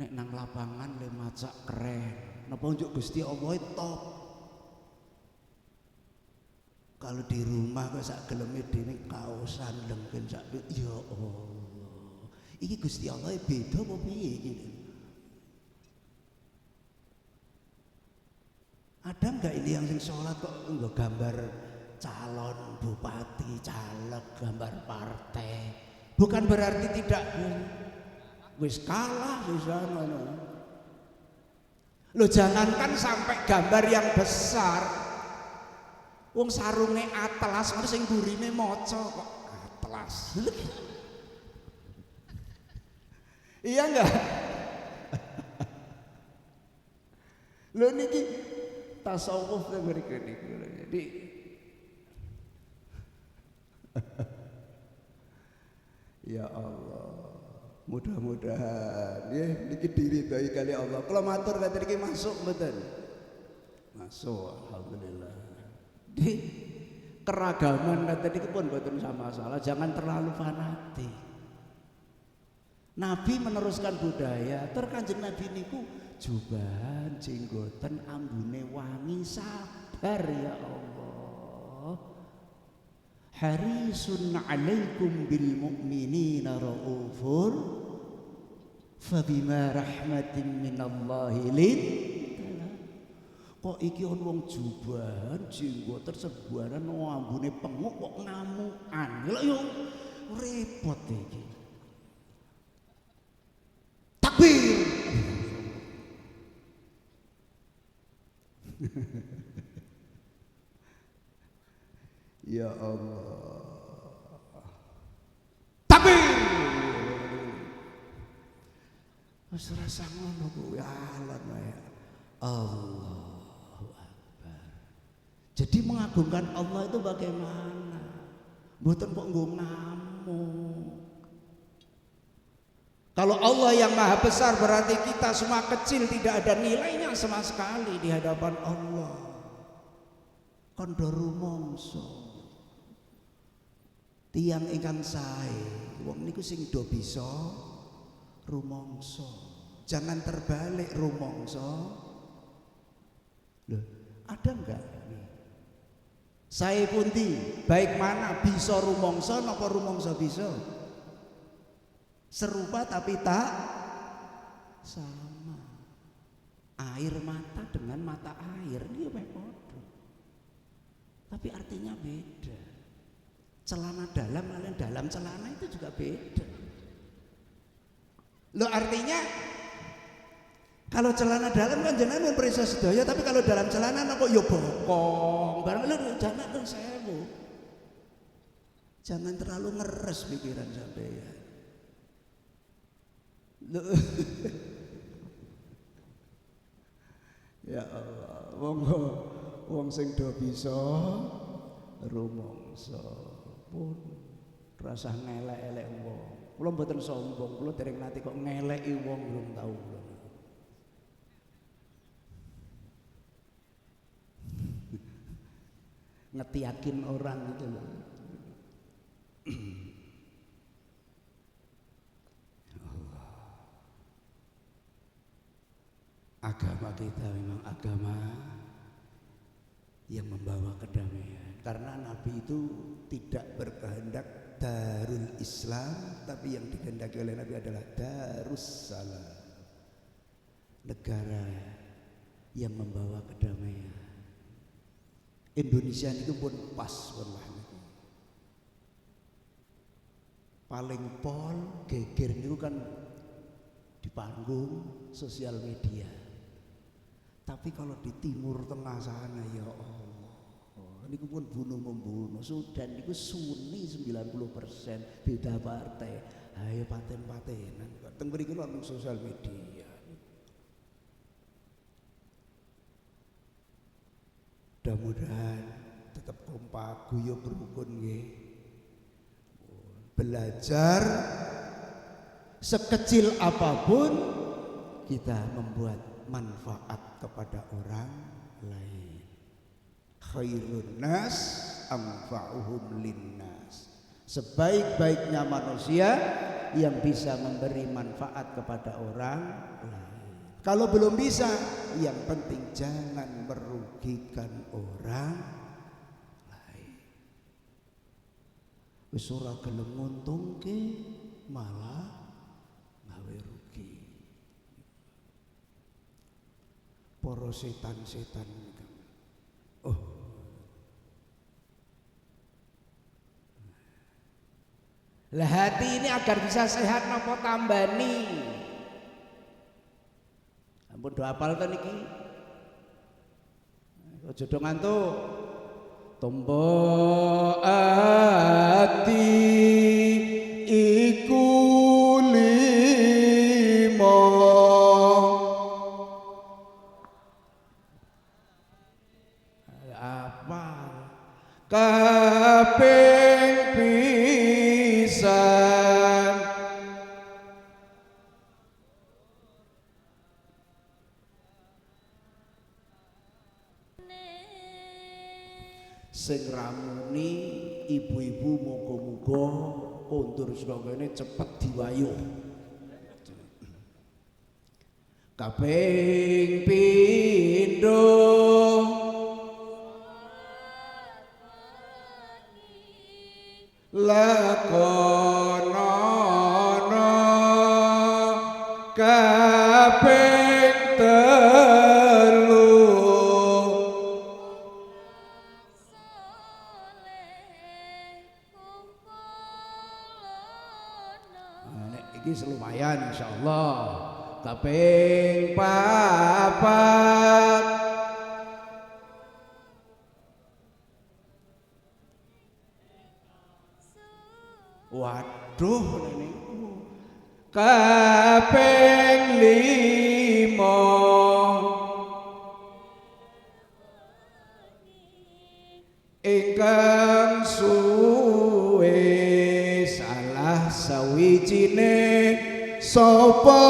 Nek nang lapangan le macak keren, napa unjuk Gusti Allah top. Kalau di rumah kok sak geleme dhewe kaosan lengken sak ya Allah. Iki Gusti Allah beda apa piye iki? Ada enggak ini yang sing sholat kok nggo gambar calon bupati, caleg, gambar partai? Bukan berarti tidak wis kalah di sana. Lo jangankan sampai gambar yang besar, wong sarunge atlas, terus sing burine maca kok atlas. Iya enggak? Lo niki tasawuf mriki niku. Jadi ya Allah, mudah-mudahan ya niki diridhoi kali Allah. Kalau matur kata niki masuk mboten? Masuk, alhamdulillah. Di keragaman kata niki pun mboten sama salah, jangan terlalu fanatik. Nabi meneruskan budaya, Kanjeng Nabi niku jubahan jenggoten ambune wangi, sabar ya Allah. Harisun alaikum bil mu'minina raufur fabima rahmatin minallahi lin. Kok iki on wong jubahan jenggoten sebuahan ambune penguk kok ngamukan. Lha yo repot iki. Takbir. Ya Allah. Takbir. Wis rasa ngono kuwi alon wae. Allahu Akbar. Jadi mengagungkan Allah itu bagaimana? Mboten kok nggo ngamuk. Kalau Allah yang maha besar berarti kita semua kecil, tidak ada nilainya sama sekali di hadapan Allah. Kondo rumangsa tiyang ingkang sae, wong niku sing do bisa rumangsa. Jangan terbalik rumangsa. Loh, ada enggak? Sae pundi? Baik mana, bisa rumangsa napa rumangsa bisa? Serupa tapi tak sama. Air mata dengan mata air ini padha. Tapi artinya beda. Celana dalam dengan dalam celana itu juga beda. Lo artinya kalau celana dalam kan jenengan perisa sedaya, tapi kalau dalam celana napa yo bokong. Barang lho jangan dong sewu. Jangan terlalu ngeres pikiran sampeyan. Ya Allah, wong sing do bisa rumangsa pun rasa ngelek-elek wong. Kula mboten sombong, kula dereng nate kok ngeleki wong belum tahu. Ngetiakin orang gitu loh. Agama kita memang agama yang membawa kedamaian, karena Nabi itu tidak berkehendak Darul Islam, tapi yang dikehendaki oleh Nabi adalah Darussalam, negara yang membawa kedamaian. Indonesia itu pun pas wallahi. Paling pol geger itu kan di panggung sosial media. Tapi kalau di timur tengah sana ya Allah, ini pun bunuh-membunuh. Sudan itu Sunni 90%, beda partai. Ayo paten-patenan. Teng mriki nang sosial media. Mudah-mudahan tetap kompak, guyub rukun nggih. Belajar sekecil apapun kita membuat manfaat kepada orang lain. Khairun nas anfa'uhum linnas. Sebaik-baiknya manusia yang bisa memberi manfaat kepada orang lain. Kalau belum bisa, yang penting jangan merugikan orang lain. Wis ora gelem nguntungke malah gawe rugi. Para setan-setan. Oh. Lah hati ini agar bisa sehat napa tambani? Ampun do apal to niki. Aja do ngantuk. Tombo ati iku limo. Apa? Kaping pisan. Sing ramuni ibu-ibu muga-muga kondur srengenge cepet diwayuh. Kaping pindho lakonono kaping telu nek iki lumayan insyaallah. Kaping papat waduh niku kaping limo ingkang suwe salah sawijine sapa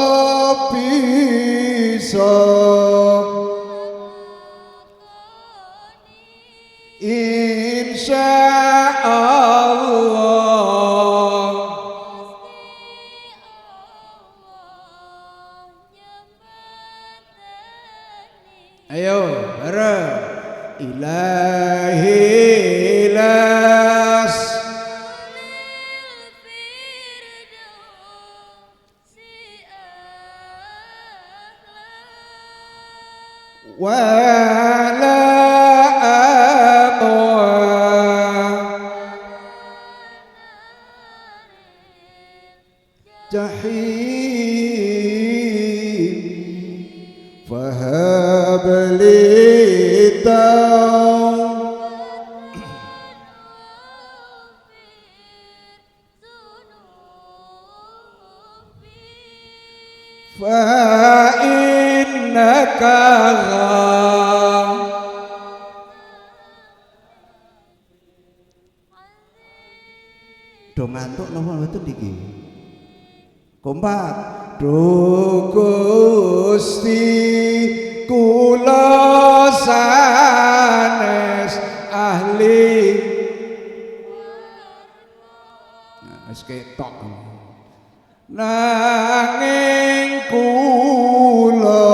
bisa insyaallah. Ayo bareng ilahi las wala jahim fahab li fa innaka do ngantuk napa mboten niki? Kompak do Gusti kula sanes ahli wis ketok nanging kula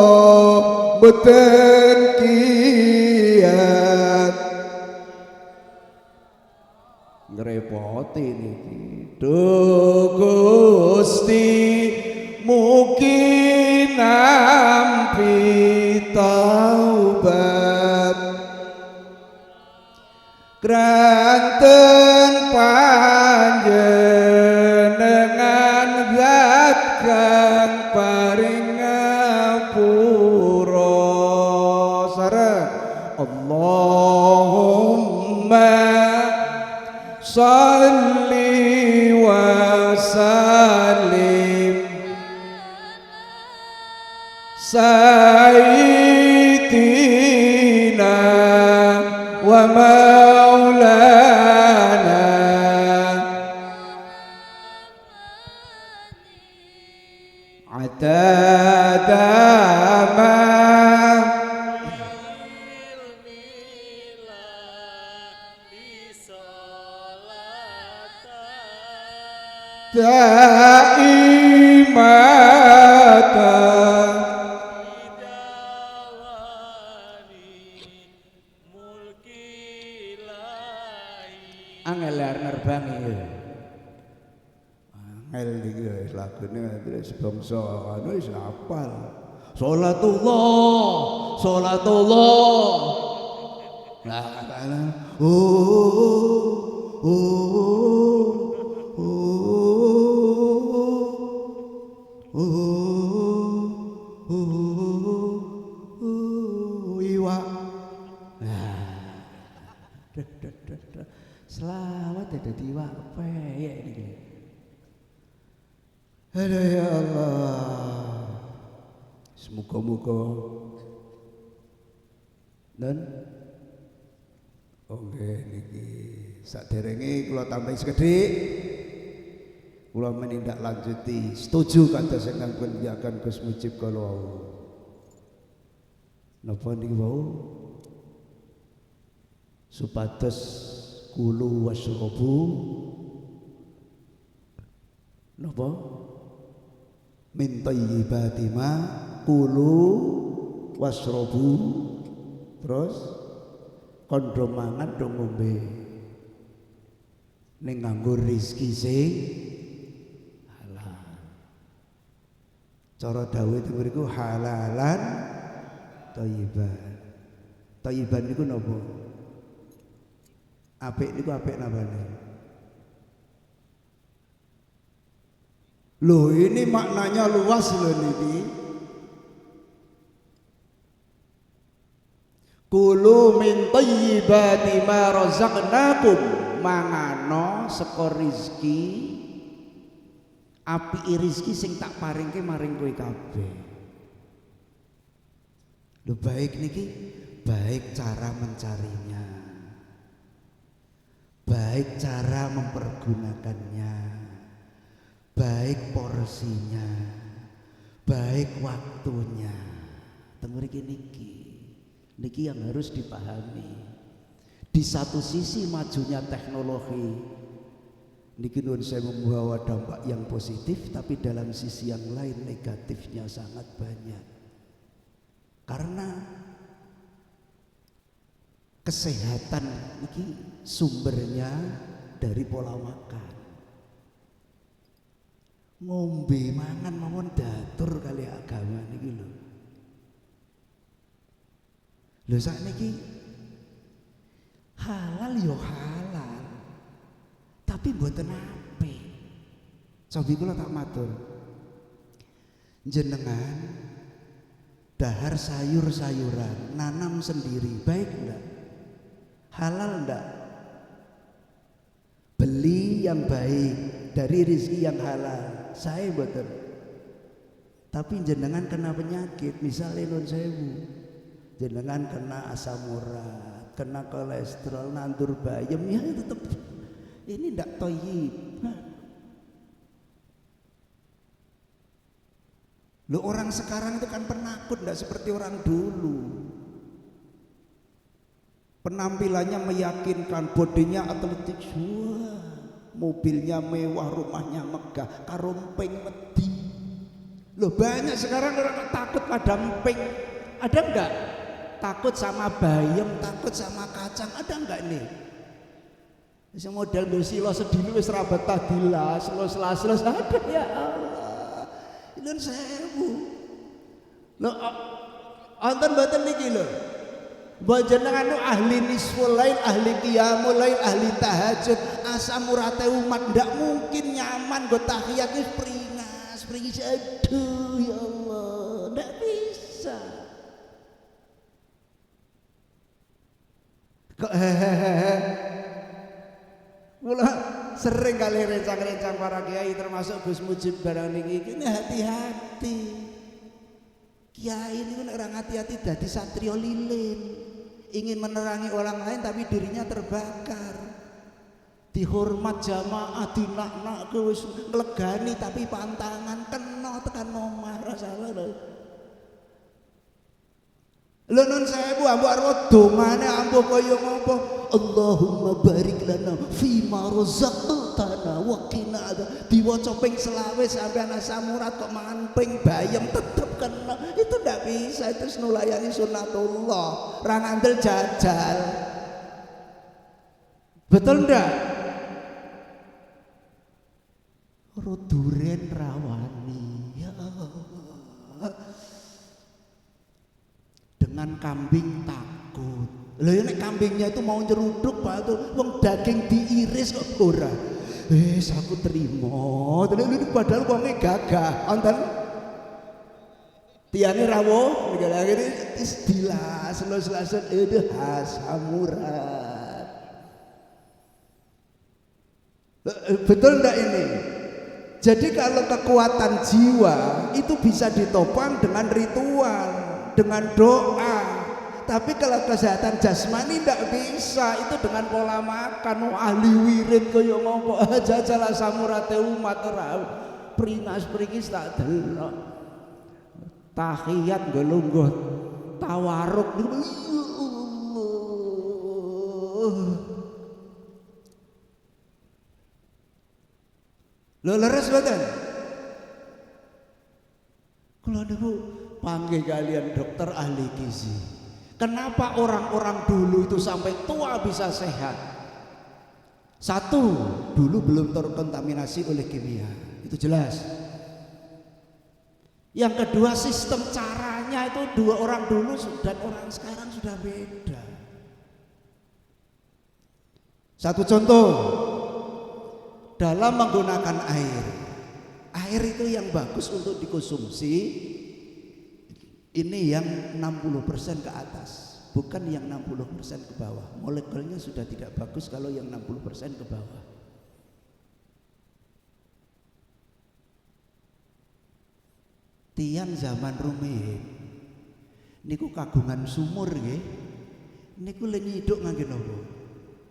mboten kiat ngrepoti niki. Duh Gusti mugi nampi taubat kranten panjenengan zat kang paring ngapura sareng Allahumma salli wa sallim sayyidina wa maulana adada ma daimatan angel nerbangi angel niki wis lagune wis bangsa anu wis hafal salatullah lah iwa selawat ya dadi iwak peyek niki. Aduh ya Allah. Semoga-moga dan oke niki saderenge kula tambahi sekedhik kula menindaklanjuti setuju kados ingkang pun diakan Gus Mujib kala wau. Napa niki wau? Supados kulu wasrobu napa? Min thayyibati ma kulu wasrobu terus kondo mangan do ngombe ning nganggo rezeki sing halal. Cara dawuh itu mriku halalan thayyiban. Thayyiban niku napa? Apik niku apik napane? Loh ini maknanya luas loh niki. Kulu min thayyibati ma razaqnakum mangano saka rezeki apike rezeki sing tak paringke maring kowe kabeh. Lho baik niki, baik cara mencarinya. Baik cara mempergunakannya. Baik porsinya, baik waktunya. Tenguriki niki yang harus dipahami. Di satu sisi majunya teknologi, niki nun saya membawa dampak yang positif, tapi dalam sisi yang lain negatifnya sangat banyak. Karena kesehatan niki sumbernya dari pola makan. Ngombe mangan mawon datur kali agama niki lho. Lho sakniki halal yo halal. Tapi mboten apik. Cobi kula tak matur. Jenengan dahar sayur-sayuran, nanam sendiri, baik enggak? Halal enggak? Beli yang baik dari rezeki yang halal. Saya betul. Tapi jenengan kena penyakit, misalnya non sewu, jenengan kena asam urat, kena kolesterol, nandur bayam, ya tetap ini ndak thayyib. Lo orang sekarang itu kan penakut, ndak seperti orang dulu. Penampilannya meyakinkan, bodinya atletik, mobilnya mewah, rumahnya megah, karompeng wedi. Loh banyak sekarang orang takut pada emping. Ada enggak? Takut sama bayam, takut sama kacang, ada enggak nih? Bisa model bersilo sedini wis rabat tadila, selos ada ya Allah. Ilun sewu. Loh anton mboten niki lho. Bojenengan ahli nisful lail, ahli qiyamul lail, ahli tahajud, asam urate umat ndak mungkin nyaman go tahiyat wis pringas aduh ya Allah, ndak bisa. Kok mula sering kali rencang-rencang para kiai termasuk Gus Mujib barang niki ini hati-hati. Kiai ini kan orang hati-hati dadi satrio lilin, ingin menerangi orang lain tapi dirinya terbakar. Dihormat jamaah, dinak-nak wis nglegani tapi pantangan kena tekan omah rasalah lho. Lho nun sewu ambu arep dongane ambu kaya ngopo? Allahumma barik lana fima razaqtana wa qina adzab. Diwaca ping selawe sampean asam urat kok mangan ping bayem tetep kena. Itu ndak bisa, itu nulayani sunnatullah. Ra ngandel jajal. Betul ndak? Roduren rawani. Ya Allah. Dengan kambing takut. Loh ya nek kambingnya itu mau nyeruduk Pak tuh, wong daging diiris kok ora. Aku terima. Padahal wonge gagah. Wonten tiane rawuh niki lagi dilas selesai itu hasamurat. Betul enggak ini? Jadi kalau kekuatan jiwa itu bisa ditopang dengan ritual, dengan doa. Tapi kalau kesehatan jasmani tidak bisa, itu dengan pola makan. Ahli wirid kaya ngopo jajal samurate umat ora pringas pringis tak delok. Tahiyat nggo lungguh tawaruk. Lho leres mboten? Kula niku panggih kalian dokter ahli gizi. Kenapa orang-orang dulu itu sampai tua bisa sehat? Satu, dulu belum terkontaminasi oleh kimia, itu jelas. Yang kedua, sistem caranya itu dua orang dulu dan orang sekarang sudah beda. Satu contoh, dalam menggunakan air itu yang bagus untuk dikonsumsi ini yang 60% ke atas, bukan yang 60% ke bawah. Molekulnya sudah tidak bagus kalau yang 60% ke bawah. Tiang zaman rumiyin niku kagungan sumur nggih. Niku le nyiduk ngangge napa?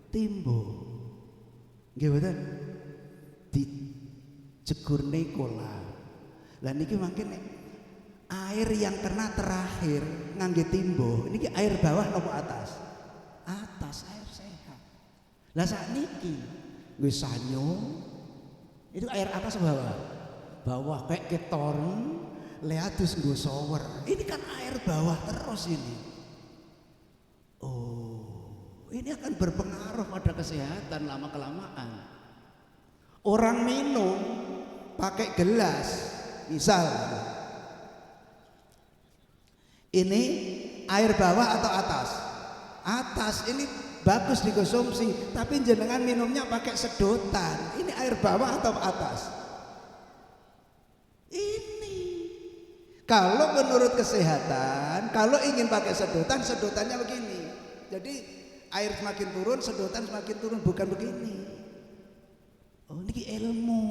Timbo. Nggih mboten? Dijegurne kolam. Lah niki mangke air yang kena terakhir ngangge timbo niki air bawah nopo atas? Atas, air sehat. Lah sakniki nggo sanyo itu air atas bawah? Bawah kayak keton leadus nggo shower. Ini kan air bawah terus ini. Oh, ini akan berpengaruh pada kesehatan lama kelamaan. Orang minum pakai gelas, misal ini air bawah atau atas? Atas, ini bagus dikonsumsi, tapi jenengan minumnya pakai sedotan. Ini air bawah atau atas? Ini. Kalau menurut kesehatan, kalau ingin pakai sedotan, sedotannya begini. Jadi air semakin turun, sedotan semakin turun, bukan begini. Oh, ini ilmu.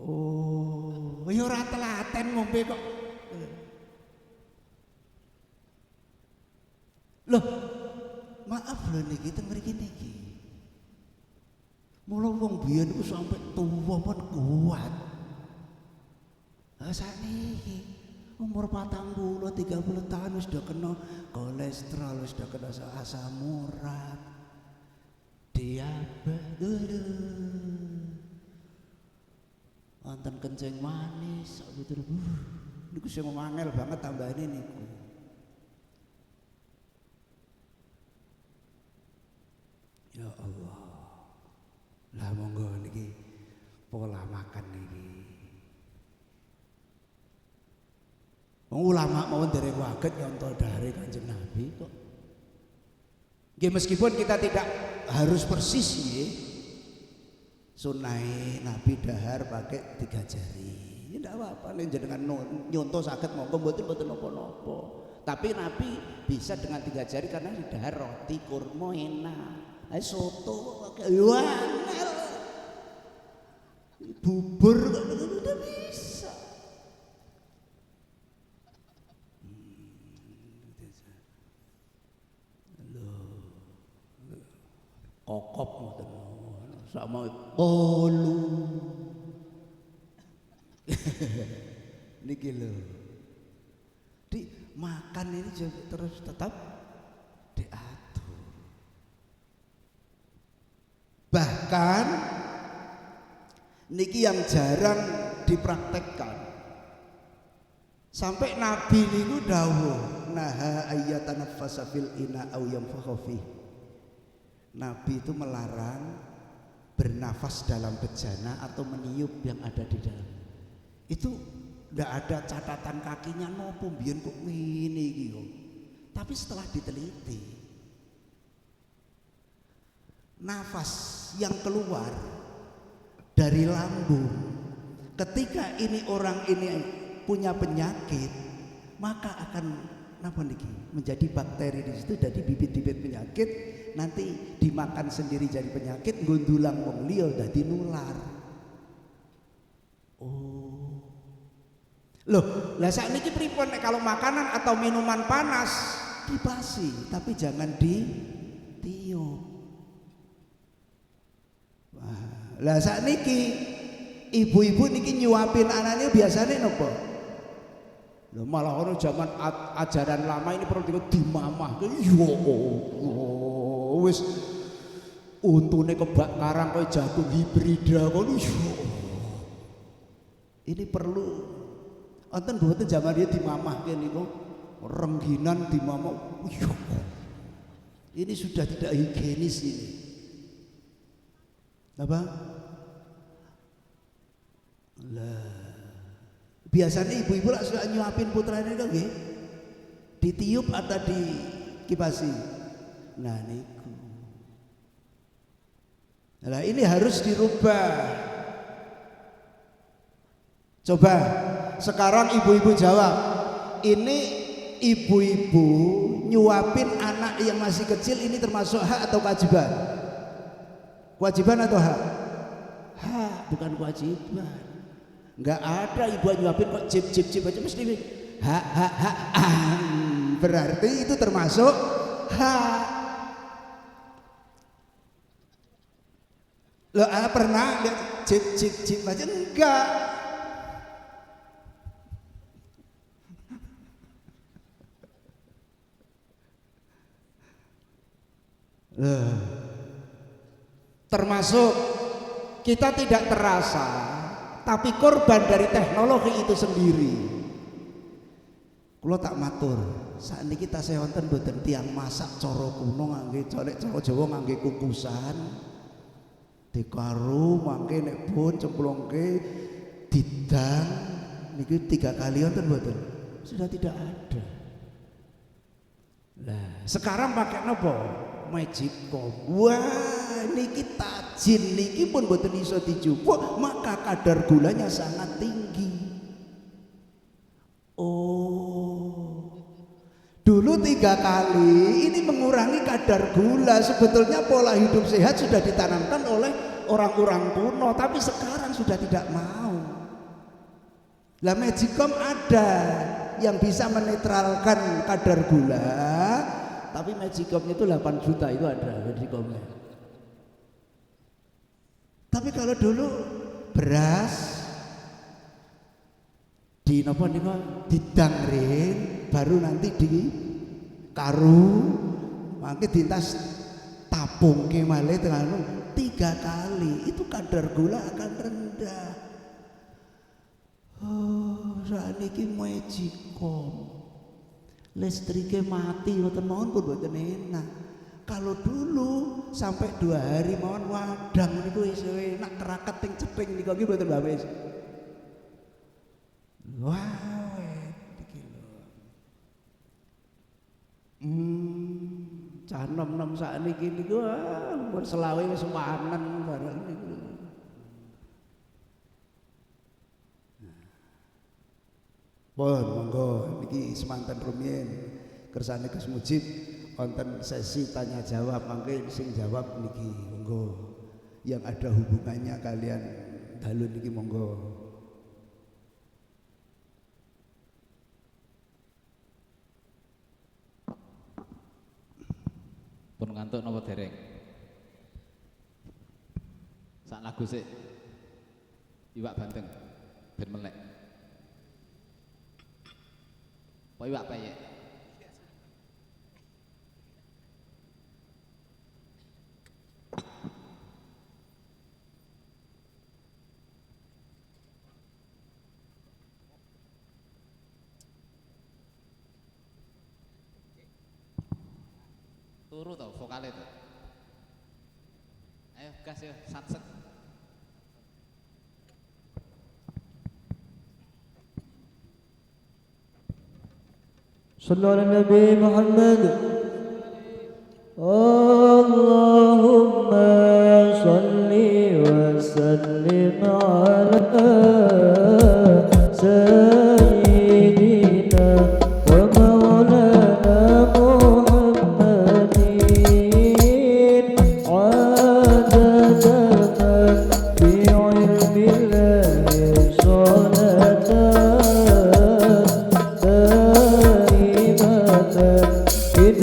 Oh, ya ora telaten ngombe kok. Loh, maaf lho niki teng mriki niki. Mula wong biyen iku sampe tuwa pun kuat. Lah sakniki umur 40, 30 tahun wis udah kena kolesterol, wis udah kena asam urat, diabetes. Wonten kencing manis, betul. Niku sing angel banget tambahane niku. Ya Allah. Lah monggo niki pola makan niki. Wong ulama mawon dereng waget nyontoh dari Kanjeng Nabi kok. Nggih meskipun kita tidak harus persis nggih. Sunai Nabi dahar pakai 3 jari. Ya ndak apa-apa nek jenengan nyontoh saged monggo mboten napa-napa. Tapi Nabi bisa dengan 3 jari karena di dahar roti kurma enak. Soto pakai wanel, bubur udah bisa. Kokop sama kolu, niki lho. Di makan ini terus tetap diatur. Bahkan niki yang jarang dipraktekkan. Sampai Nabi niku dawuh, naha ayyatanaffasa fil ina aw yanfakha fi. Nabi itu melarang bernafas dalam bejana atau meniup yang ada di dalam. Itu ndak ada catatan kakinya nopo mbiyen kok ngene iki kok. Tapi setelah diteliti, nafas yang keluar dari lambung ketika ini orang ini punya penyakit, maka akan napa niki menjadi bakteri di situ, jadi bibit-bibit penyakit nanti dimakan sendiri jadi penyakit, ngundulang wong liya dadi nular. Oh. Loh, lah sakniki pripun nek kalau makanan atau minuman panas dibasi tapi jangan ditiup. Wah, lah sakniki ibu-ibu niki nyuapin anaknya biasanya nopo? Loh, malah orang zaman ajaran lama ini perlu dimamah. Yo Allah, wis untune kebak karang koyo jagung hibrida kono yo. Ini perlu wonten mboten zaman dia dimamahke niku rengginan dimamah. Yo. Ini sudah tidak higienis ini. Apa? Lah biasanya ibu-ibu lah suka nyuapin putranya kan nggih. Ditiup atau dikipasi. Nah niku. Nah ini harus dirubah. Coba sekarang ibu-ibu jawab. Ini ibu-ibu nyuapin anak yang masih kecil ini termasuk hak atau kewajiban? Kewajiban atau hak? Hak, bukan kewajiban. Enggak ada ibu nyuapin kok cip aja mesti hak. Berarti itu termasuk hak. Lo pernah lihat cip aja enggak? Termasuk kita tidak terasa, tapi korban dari teknologi itu sendiri. Kula tak matur, sakniki tasih wonten mboten tiyang masak cara kuno ngangge colek cara Jawa ngangge kukusan. Dikaru mangke nek pun cemplungke didang niki 3 kali wonten mboten? Sudah tidak ada. Lah, sekarang pakai napa? Magicom. Wah, niki tajin niki pun mboten iso dijupuk, maka kadar gulanya sangat tinggi. Oh. Dulu 3 kali ini mengurangi kadar gula. Sebetulnya pola hidup sehat sudah ditanamkan oleh orang-orang kuno, tapi sekarang sudah tidak mau. Lah Magicom ada yang bisa menetralkan kadar gula. Tapi Magicomnya itu 8 juta itu ada Magicomnya. Tapi kalau dulu beras di napa niku didangring baru nanti di karu mangke dintas tapungke malih tengah 3 kali itu kadar gula akan rendah. Oh, sakniki Magicom. Listriknya mati ngoten mawon pun mboten enak. Kalau dulu sampai 2 hari mawon wadang niku wis enak keraket ting ceping niku nggih mboten babes. Wah, iki lho. Cah nom-nom sakniki niku umur selawe wis wanen bareng niku. Pun monggo niki semanten rumiyin kersane Gus Mujib wonten sesi tanya jawab mangke sing jawab niki monggo yang ada hubungannya kalian dalu niki monggo. Pun ngantuk napa dereng? Sak lagu sik. Iwak banteng ben melek. Apa iwak peyek? Turu to vokale to. Ayo gas ya, satset. صلوا على النبي محمد اللهم صل وسلم على سيدنا ومولانا محمد عدد ما في علم الله صلاة بدوام ملك الله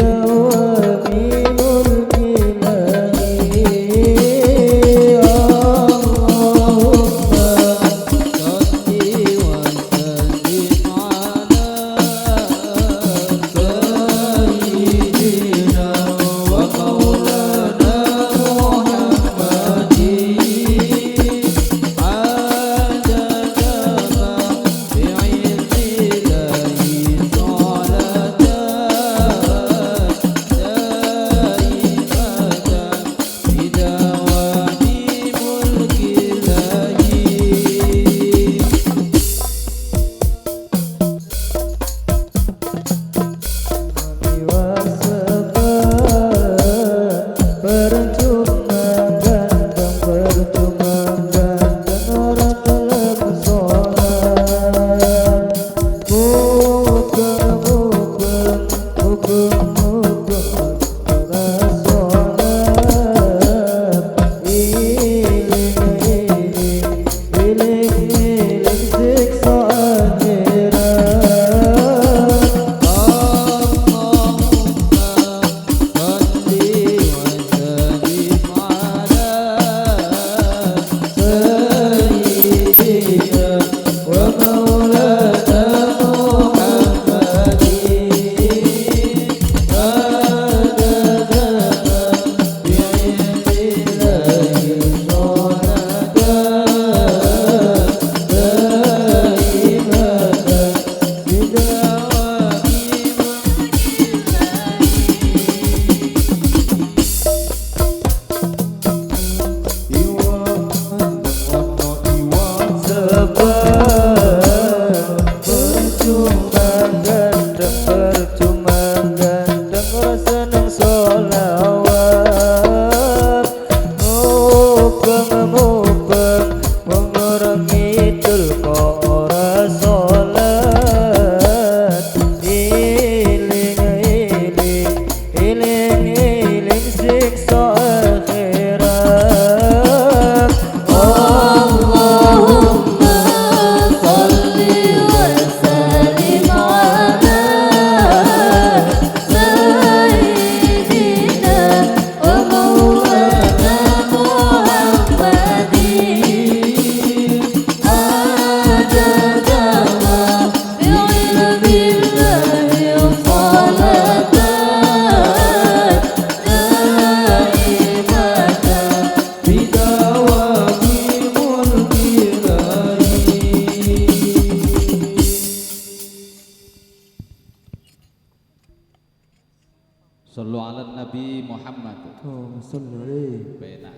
Sallu ala Nabi Muhammad. Oh, sallallahu. Benak.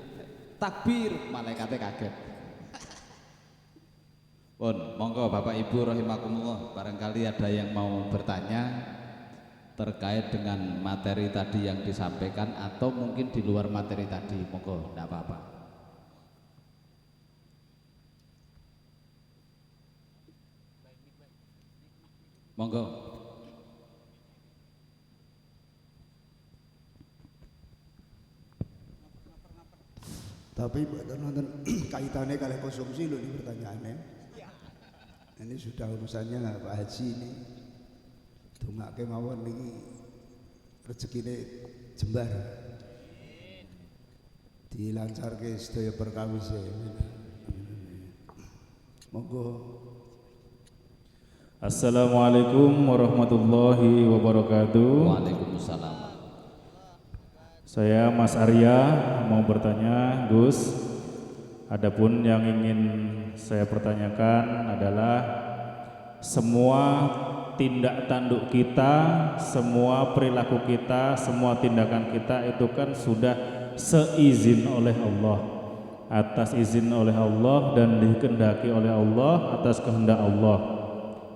Takbir, malaikatnya kaget. Pun, monggo Bapak Ibu rahimakumullah, barangkali ada yang mau bertanya terkait dengan materi tadi yang disampaikan atau mungkin di luar materi tadi, monggo, enggak apa-apa. Monggo. Tapi nonton kaitannya kali konsumsi loh ini pertanyaannya. Ini sudah urusannya Pak Haji ini. Dongak kemawon ini rezekine jembar. Dilancarke sedaya perkawise. Monggo. Assalamualaikum warahmatullahi wabarakatuh. Waalaikumsalam. Saya Mas Arya mau bertanya, Gus. Adapun yang ingin saya pertanyakan adalah semua tindak tanduk kita, semua perilaku kita, semua tindakan kita itu kan sudah seizin oleh Allah, atas izin oleh Allah dan dikehendaki oleh Allah, atas kehendak Allah,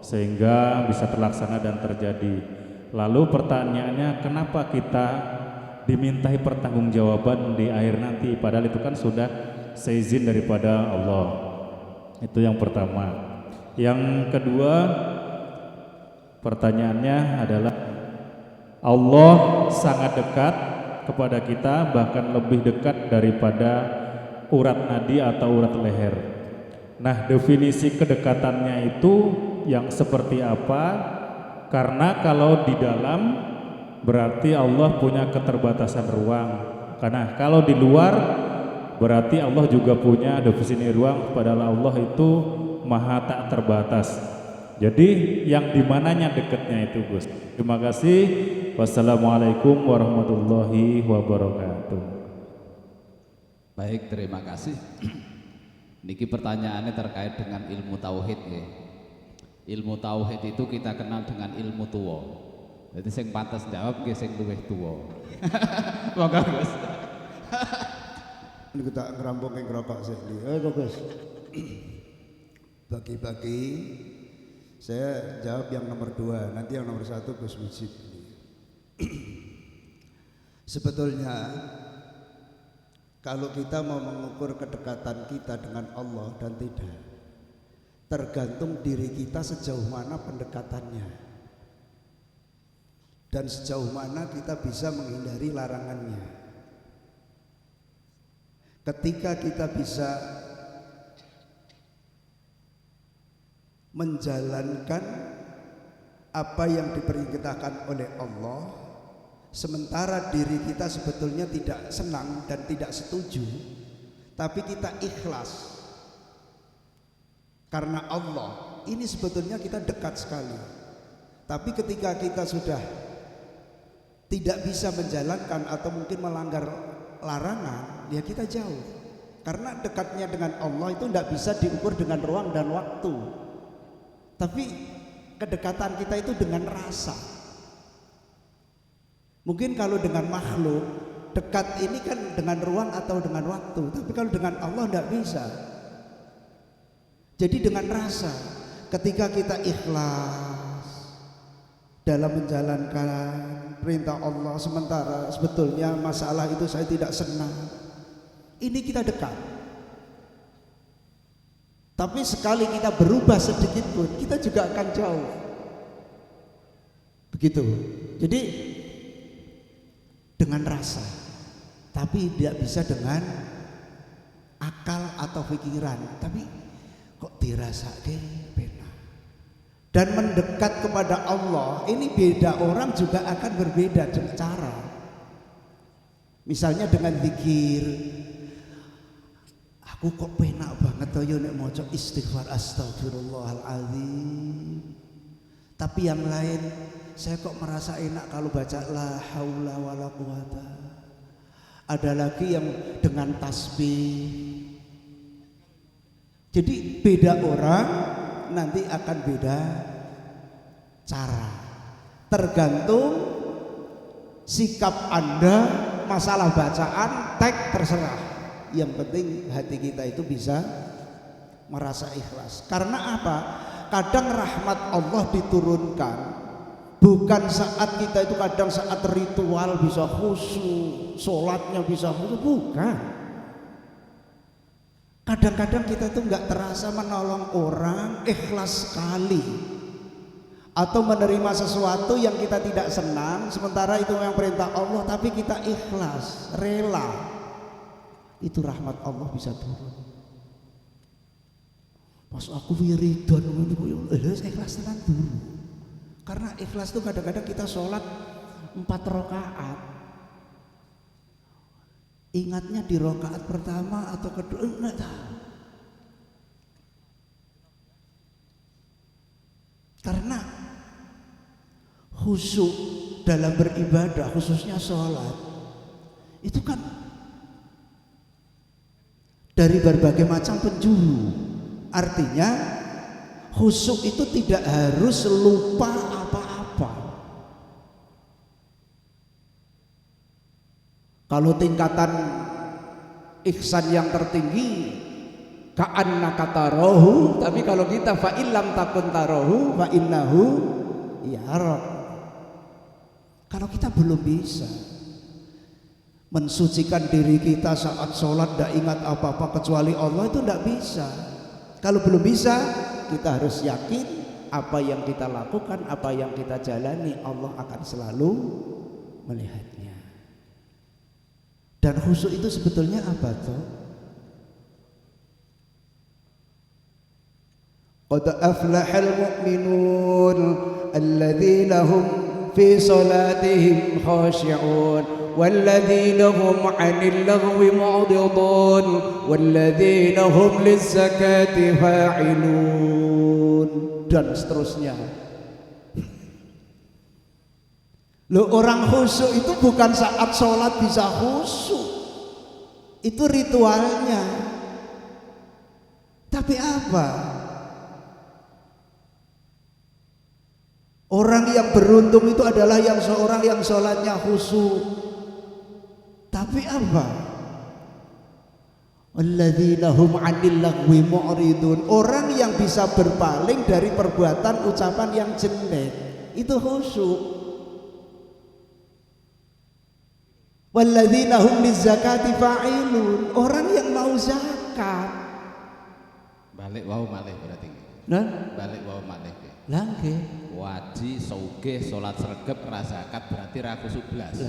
sehingga bisa terlaksana dan terjadi. Lalu pertanyaannya, kenapa kita dimintai pertanggungjawaban di akhir nanti, padahal itu kan sudah seizin daripada Allah. Itu yang pertama. Yang kedua, pertanyaannya adalah, Allah sangat dekat kepada kita, bahkan lebih dekat daripada urat nadi atau urat leher. Nah, definisi kedekatannya itu yang seperti apa? Karena kalau di dalam berarti Allah punya keterbatasan ruang. Karena kalau di luar berarti Allah juga punya definisi ruang, padahal Allah itu maha tak terbatas. Jadi yang dimananya dekatnya itu, Gus. Terima kasih. Wassalamualaikum warahmatullahi wabarakatuh. Baik, terima kasih. Niki pertanyaannya terkait dengan ilmu tauhid ya. Ilmu tauhid itu kita kenal dengan ilmu tuwa. Jadi sing pantas jawab nggih sing luwih tuwa. Monggo Gus. Ini kita ngerampung yang ngerokok sih. Gus. Bagi-bagi, saya jawab yang nomor 2, nanti yang nomor 1 Gus Mujib. Sebetulnya kalau kita mau mengukur kedekatan kita dengan Allah dan tidak, tergantung diri kita sejauh mana pendekatannya dan sejauh mana kita bisa menghindari larangannya. Ketika kita bisa menjalankan apa yang diperintahkan oleh Allah, sementara diri kita sebetulnya tidak senang dan tidak setuju, tapi kita ikhlas karena Allah, ini sebetulnya kita dekat sekali. Tapi ketika kita sudah tidak bisa menjalankan atau mungkin melanggar larangan, ya kita jauh. Karena dekatnya dengan Allah itu tidak bisa diukur dengan ruang dan waktu, tapi kedekatan kita itu dengan rasa. Mungkin kalau dengan makhluk dekat ini kan dengan ruang atau dengan waktu, tapi kalau dengan Allah tidak bisa. Jadi dengan rasa, ketika kita ikhlas dalam menjalankan perintah Allah, sementara sebetulnya masalah itu saya tidak senang, ini kita dekat. Tapi sekali kita berubah sedikit pun, kita juga akan jauh. Begitu. Jadi dengan rasa, tapi tidak bisa dengan akal atau pikiran. Tapi kok dirasake benar. Dan mendekat kepada Allah, ini beda orang juga akan berbeda dengan cara. Misalnya dengan zikir, aku kok penak banget toh yo nek maca istighfar astagfirullahaladzim. Tapi yang lain saya kok merasa enak kalau baca la haula wala quwata. Ada lagi yang dengan tasbih. Jadi beda orang nanti akan beda cara. Tergantung sikap Anda, masalah bacaan, teks terserah. Yang penting hati kita itu bisa merasa ikhlas. Karena apa? Kadang rahmat Allah diturunkan bukan saat kita itu, kadang saat ritual bisa khusyuk, sholatnya bisa khusyuk, bukan. Kadang-kadang kita itu nggak terasa menolong orang, ikhlas sekali, atau menerima sesuatu yang kita tidak senang, sementara itu yang perintah Allah, tapi kita ikhlas, rela. Itu rahmat Allah bisa turun. Pas aku wiridan ikhlas tenan dulu. Karena ikhlas itu kadang-kadang kita sholat 4 rakaat, ingatnya di rakaat pertama atau kedua enggak tahu. Karena khusyuk dalam beribadah, khususnya sholat, itu kan dari berbagai macam penjuru. Artinya khusyuk itu tidak harus lupa Kalau tingkatan ihsan yang tertinggi ka'annaka tarahu, tapi kalau kita fa illam takun tarahu fa innahu yarak. Kalau kita belum bisa mensucikan diri kita saat sholat, tidak ingat apa-apa kecuali Allah, itu tidak bisa. Kalau belum bisa, kita harus yakin apa yang kita lakukan, apa yang kita jalani, Allah akan selalu melihatnya. Dan khusyuk itu sebetulnya apa toh? Qad aflahal mu'minun alladzina hum fi salatihim khashi'un والذين هم عن اللغو معرضون والذين هم للزكاة فاعلون, dan seterusnya. Loh, orang khusyuk itu bukan saat sholat bisa khusyuk, itu ritualnya. Tapi apa? Orang yang beruntung itu adalah yang seorang yang sholatnya khusyuk. Tapi apa? Alladzina hum 'anil lagwi mu'ridun, orang yang bisa berpaling dari perbuatan ucapan yang jelek, itu khusyuk. Walladzina hum lizakati fa'ilun, orang yang mau zakat. Balik wau malih berarti. Nah, Balik wau malih. lah nggih. Waji sugih salat sregep ra zakat berarti ra khusyuk blas.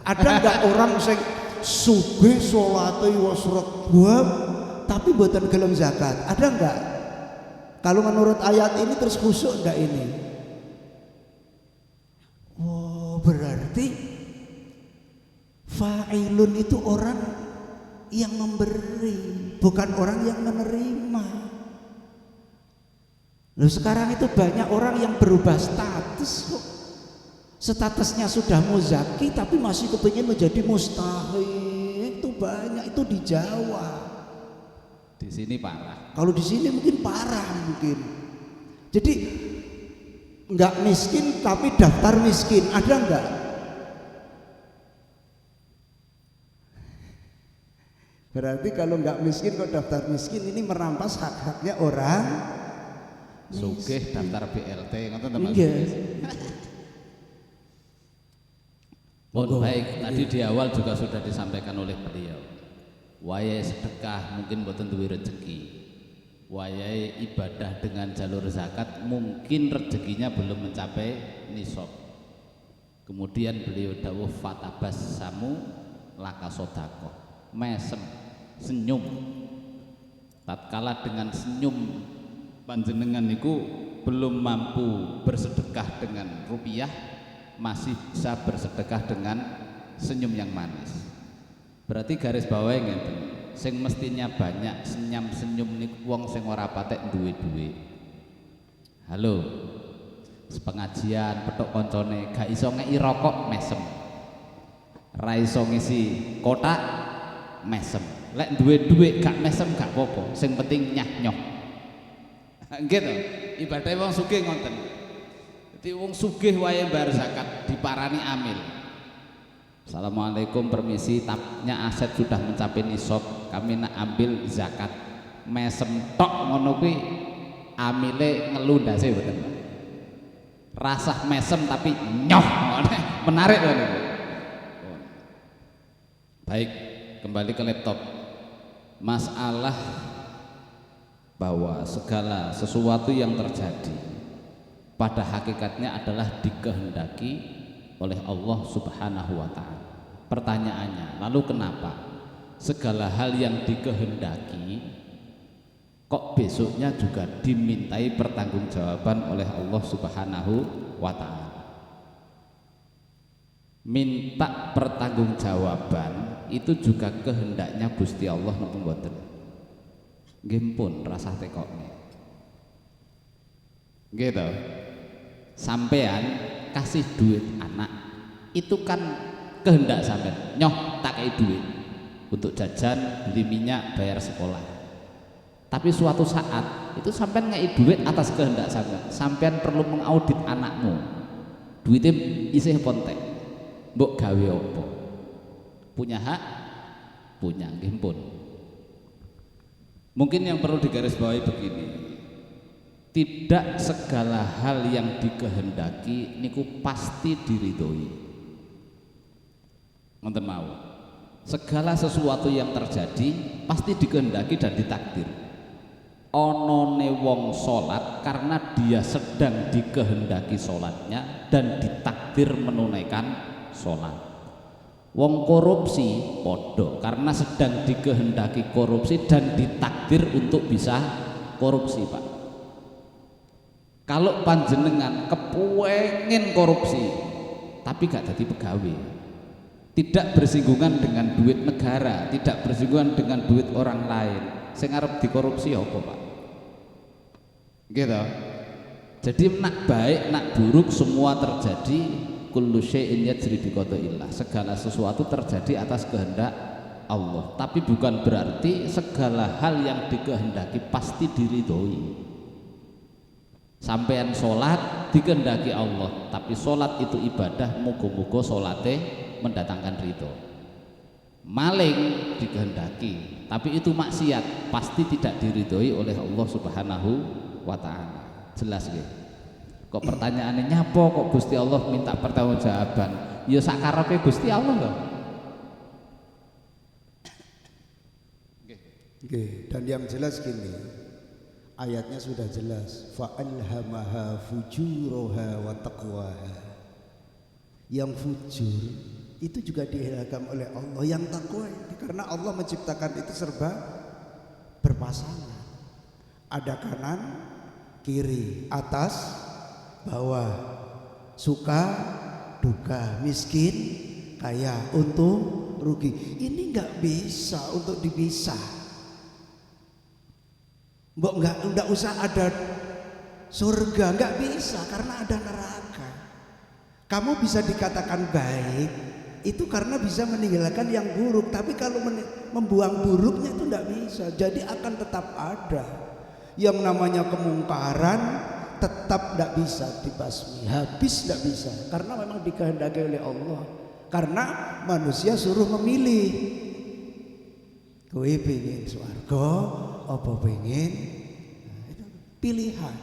Ada enggak orang sing sugih salate wis regep tapi mboten gelem zakat? Ada enggak? Kalau menurut ayat ini terus khusyuk enggak ini? Oh, berarti fa'ilun itu orang yang memberi, bukan orang yang menerima. Loh, sekarang itu banyak orang yang berubah status kok. Statusnya sudah muzaki tapi masih kepingin menjadi mustahik. Itu banyak, itu di Jawa. Di sini parah. Kalau di sini mungkin parah mungkin. Jadi enggak miskin tapi daftar miskin, ada enggak? Berarti kalau enggak miskin kok daftar miskin, ini merampas hak-haknya orang Sugih daftar BLT ngoten to Mas. Baik, tadi di awal juga sudah disampaikan oleh beliau. Wayahe sedekah mungkin mboten duwe rezeki. Wayahe ibadah dengan jalur zakat mungkin rezekinya belum mencapai nisab. Kemudian beliau dawuh fatabas samu laka sodako, mesem, senyum. Tatkala dengan senyum panjenengan niku belum mampu bersedekah dengan rupiah, masih bisa bersedekah dengan senyum yang manis. Berarti garis bawah ngeten, sing mestinya banyak senyum niku wong sing ora patek duwe duit. Halo, sepengajian petuk koncone gak iso ngeki rokok mesem, ra iso ngisi kotak mesem. Lek duwe duit gak mesem gak apa-apa, sing penting nyah-nyoh. Gitu, ibadah wong sugih ngoten. Jadi wong sugih wae bayar zakat diparani amil. Assalamualaikum, permisi, tapnya aset sudah mencapai nisab, kami nak ambil zakat. Mesem tok ngono kuwi amile ngelu ndase mboten. Rasah mesem tapi nyoh. Menarik loh niku. Baik, kembali ke laptop. Masalah bahwa segala sesuatu yang terjadi pada hakikatnya adalah dikehendaki oleh Allah Subhanahu wa ta'ala. Pertanyaannya, lalu kenapa segala hal yang dikehendaki kok besoknya juga dimintai pertanggungjawaban oleh Allah Subhanahu wa ta'ala? Minta pertanggungjawaban itu juga kehendaknya Gusti Allah napa mboten? Nggih pun rasah tekokne. Gitu. Sampean kasih duit anak itu kan kehendak sampean, nyoh tak kei duit untuk jajan, beli minyak, bayar sekolah. Tapi suatu saat itu sampean ngei duit atas kehendak sampean. Sampean perlu mengaudit anakmu. Duitnya isih pontek. Mbok gawe apa? Punya hak? Punya, nggih pun. Mungkin yang perlu digarisbawahi begini, tidak segala hal yang dikehendaki niku pasti diridhoi. Ngoten mau. Segala sesuatu yang terjadi pasti dikehendaki dan ditakdir. Onone wong salat karena dia sedang dikehendaki salatnya dan ditakdir menunaikan salat. Wong korupsi podo karena sedang dikehendaki korupsi dan ditakdir untuk bisa korupsi, Pak. Kalau panjenengan kepengen korupsi tapi gak jadi pegawai, tidak bersinggungan dengan duit negara, tidak bersinggungan dengan duit orang lain, sing arep dikorupsi apa, Pak? Gitu. Jadi nak baik nak buruk semua terjadi. Kullu syai'in yajri bi qadaillah. Segala sesuatu terjadi atas kehendak Allah. Tapi bukan berarti segala hal yang dikehendaki pasti diridhoi. Sampean sholat dikehendaki Allah, tapi sholat itu ibadah, muga-muga sholatnya mendatangkan ridho. Maling dikehendaki, tapi itu maksiat, pasti tidak diridhoi oleh Allah Subhanahu wa Ta'ala. Jelas nggih? Kok pertanyaannya nyapa kok Gusti Allah minta pertanggungjawaban? Ya sakarepe Gusti Allah loh. Oke, dan yang jelas gini, ayatnya sudah jelas, fa'alhamaha fujuraha wa taqwaha. Yang fujur itu juga diilhamkan oleh Allah, yang takwa ini karena Allah menciptakan itu serba berpasangan. Ada kanan, kiri, atas, bawah, suka, duka, miskin, kaya, untung, rugi. Ini nggak bisa untuk dipisah. Mbok nggak usah ada surga, nggak bisa karena ada neraka. Kamu bisa dikatakan baik itu karena bisa meninggalkan yang buruk, tapi kalau membuang buruknya itu nggak bisa. Jadi akan tetap ada yang namanya kemungkaran. Tetap tidak bisa dibasmi, habis tidak bisa karena memang dikehendaki oleh Allah. Karena manusia suruh memilih, kowe pengen swarga apa pengen, nah, itu pilihan.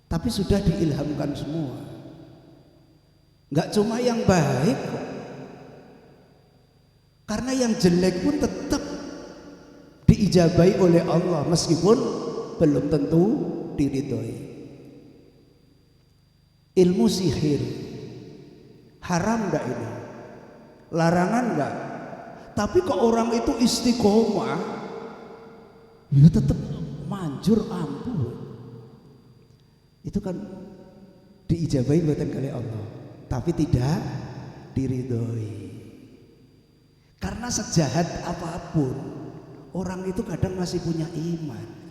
Tapi sudah diilhamkan semua, nggak cuma yang baik kok. Karena yang jelek pun tetap diijabahi oleh Allah meskipun belum tentu diridhoi. Ilmu sihir haram enggak ini? Larangan enggak? Tapi kok orang itu istiqomah, ya tetap manjur ampuh. Itu kan diijabahi buatan kali Allah, tapi tidak diridhoi. Karena sejahat apapun orang itu kadang masih punya iman.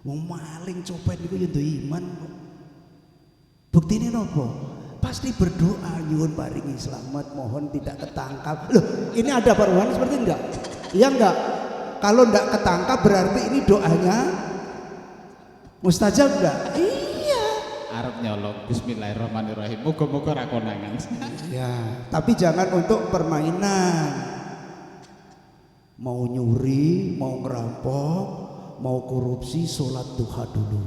Wong maling copet niku yo ndek iman kok. Buktine nopo? Pasti berdoa nyuwun paringi selamat, mohon tidak ketangkap. Loh, ini ada perubahan seperti enggak? Iya enggak? Kalau enggak ketangkap berarti ini doanya mustajab enggak? Iya. Arep nyolong bismillahirrahmanirrahim. Muga-muga ra konangan. Ya, tapi jangan untuk permainan. Mau nyuri, mau ngerampok, mau korupsi, sholat duha dulu.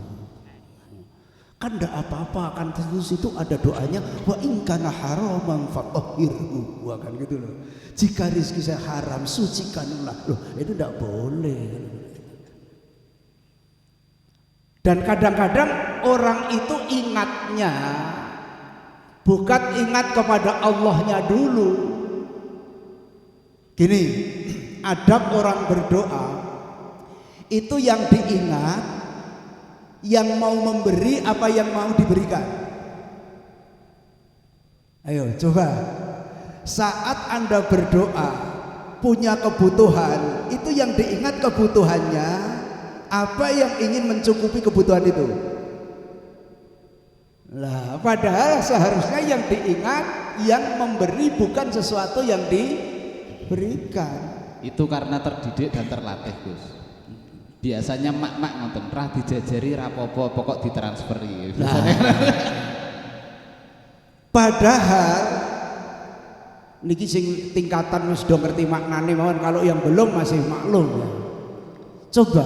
Kan enggak apa-apa, kan terus itu ada doanya, wa in kana haraman fatahhirhu, kan gitu loh. Jika rezeki saya haram, sucikanlah. Loh, itu enggak boleh. Dan kadang-kadang orang itu ingatnya bukan ingat kepada Allahnya dulu. Gini, adab orang berdoa itu yang diingat, yang mau memberi apa yang mau diberikan. Ayo coba, saat Anda berdoa punya kebutuhan, itu yang diingat kebutuhannya, apa yang ingin mencukupi kebutuhan itu. Lah, padahal seharusnya yang diingat yang memberi, bukan sesuatu yang diberikan. Itu karena terdidik dan terlatih, Gus. Biasanya mak-mak ngoten, rah dijajari rapopo, pokok ditransferi. Nah, padahal Niki sing tingkatan wis do ngerti maknane mawon, kalau yang belum masih maklum. Coba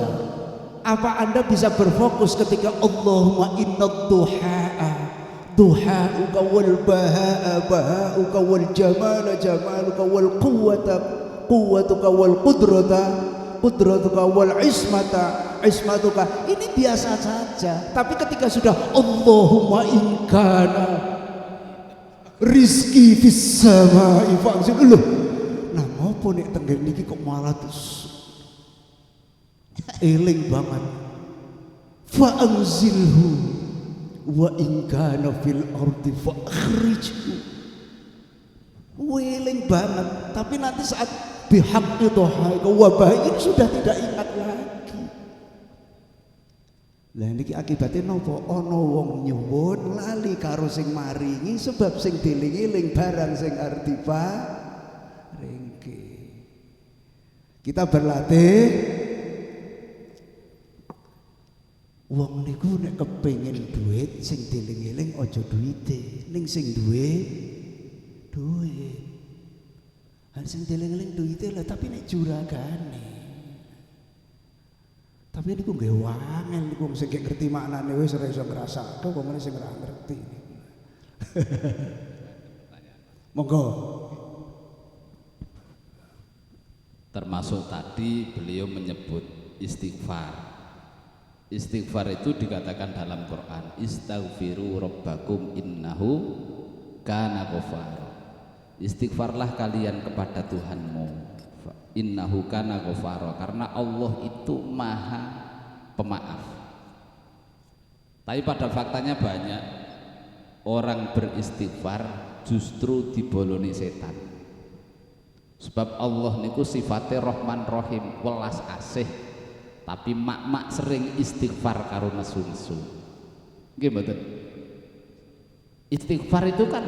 apa Anda bisa berfokus ketika Allahumma innad duhaa duhauka wal bahaa bahauka wal jamala jamaluka wal quwwata quwwatuka wal qudrata qudratuka wal ismata ismatuka. Ini biasa saja, tapi ketika sudah Allahumma in kana rizki fis samai fa'zil loh. Nah ngopo nek tengger niki kok malah terus eling banget fa'anzilhu wa in kana fil ardi fa'akhrijhu. Eling banget, tapi nanti saat bihaqqi dhuhaika wa bahin sudah tidak ingat lagi. Lah niki akibatnya nopo? Ana wong nyuwun lali karo sing maringi, sebab sing dieling-eling barang sing arep diparingke. Kita berlatih wong niku nek kepengin duit sing dieling-eling aja duwite, ning sing duwe duit. Hal sing dieling-eling duwite lah, tapi nek juragane. Tapi niku nggih wangel niku sing ngerti maknane wis ora iso ngrasakake kok meneh sing ora ngerti. Monggo. Termasuk tadi beliau menyebut istighfar. Istighfar itu dikatakan dalam Quran, istaghfiru rabbakum innahu kana ghafara. Istighfarlah kalian kepada Tuhanmu, innahu kana ghafara, karena Allah itu maha pemaaf. Tapi pada faktanya banyak orang beristighfar justru diboloni setan. Sebab Allah niku sifatnya Rahman Rahim, welas asih, tapi mak-mak sering istighfar karo nesu-nesu. Nggih mboten? Istighfar itu kan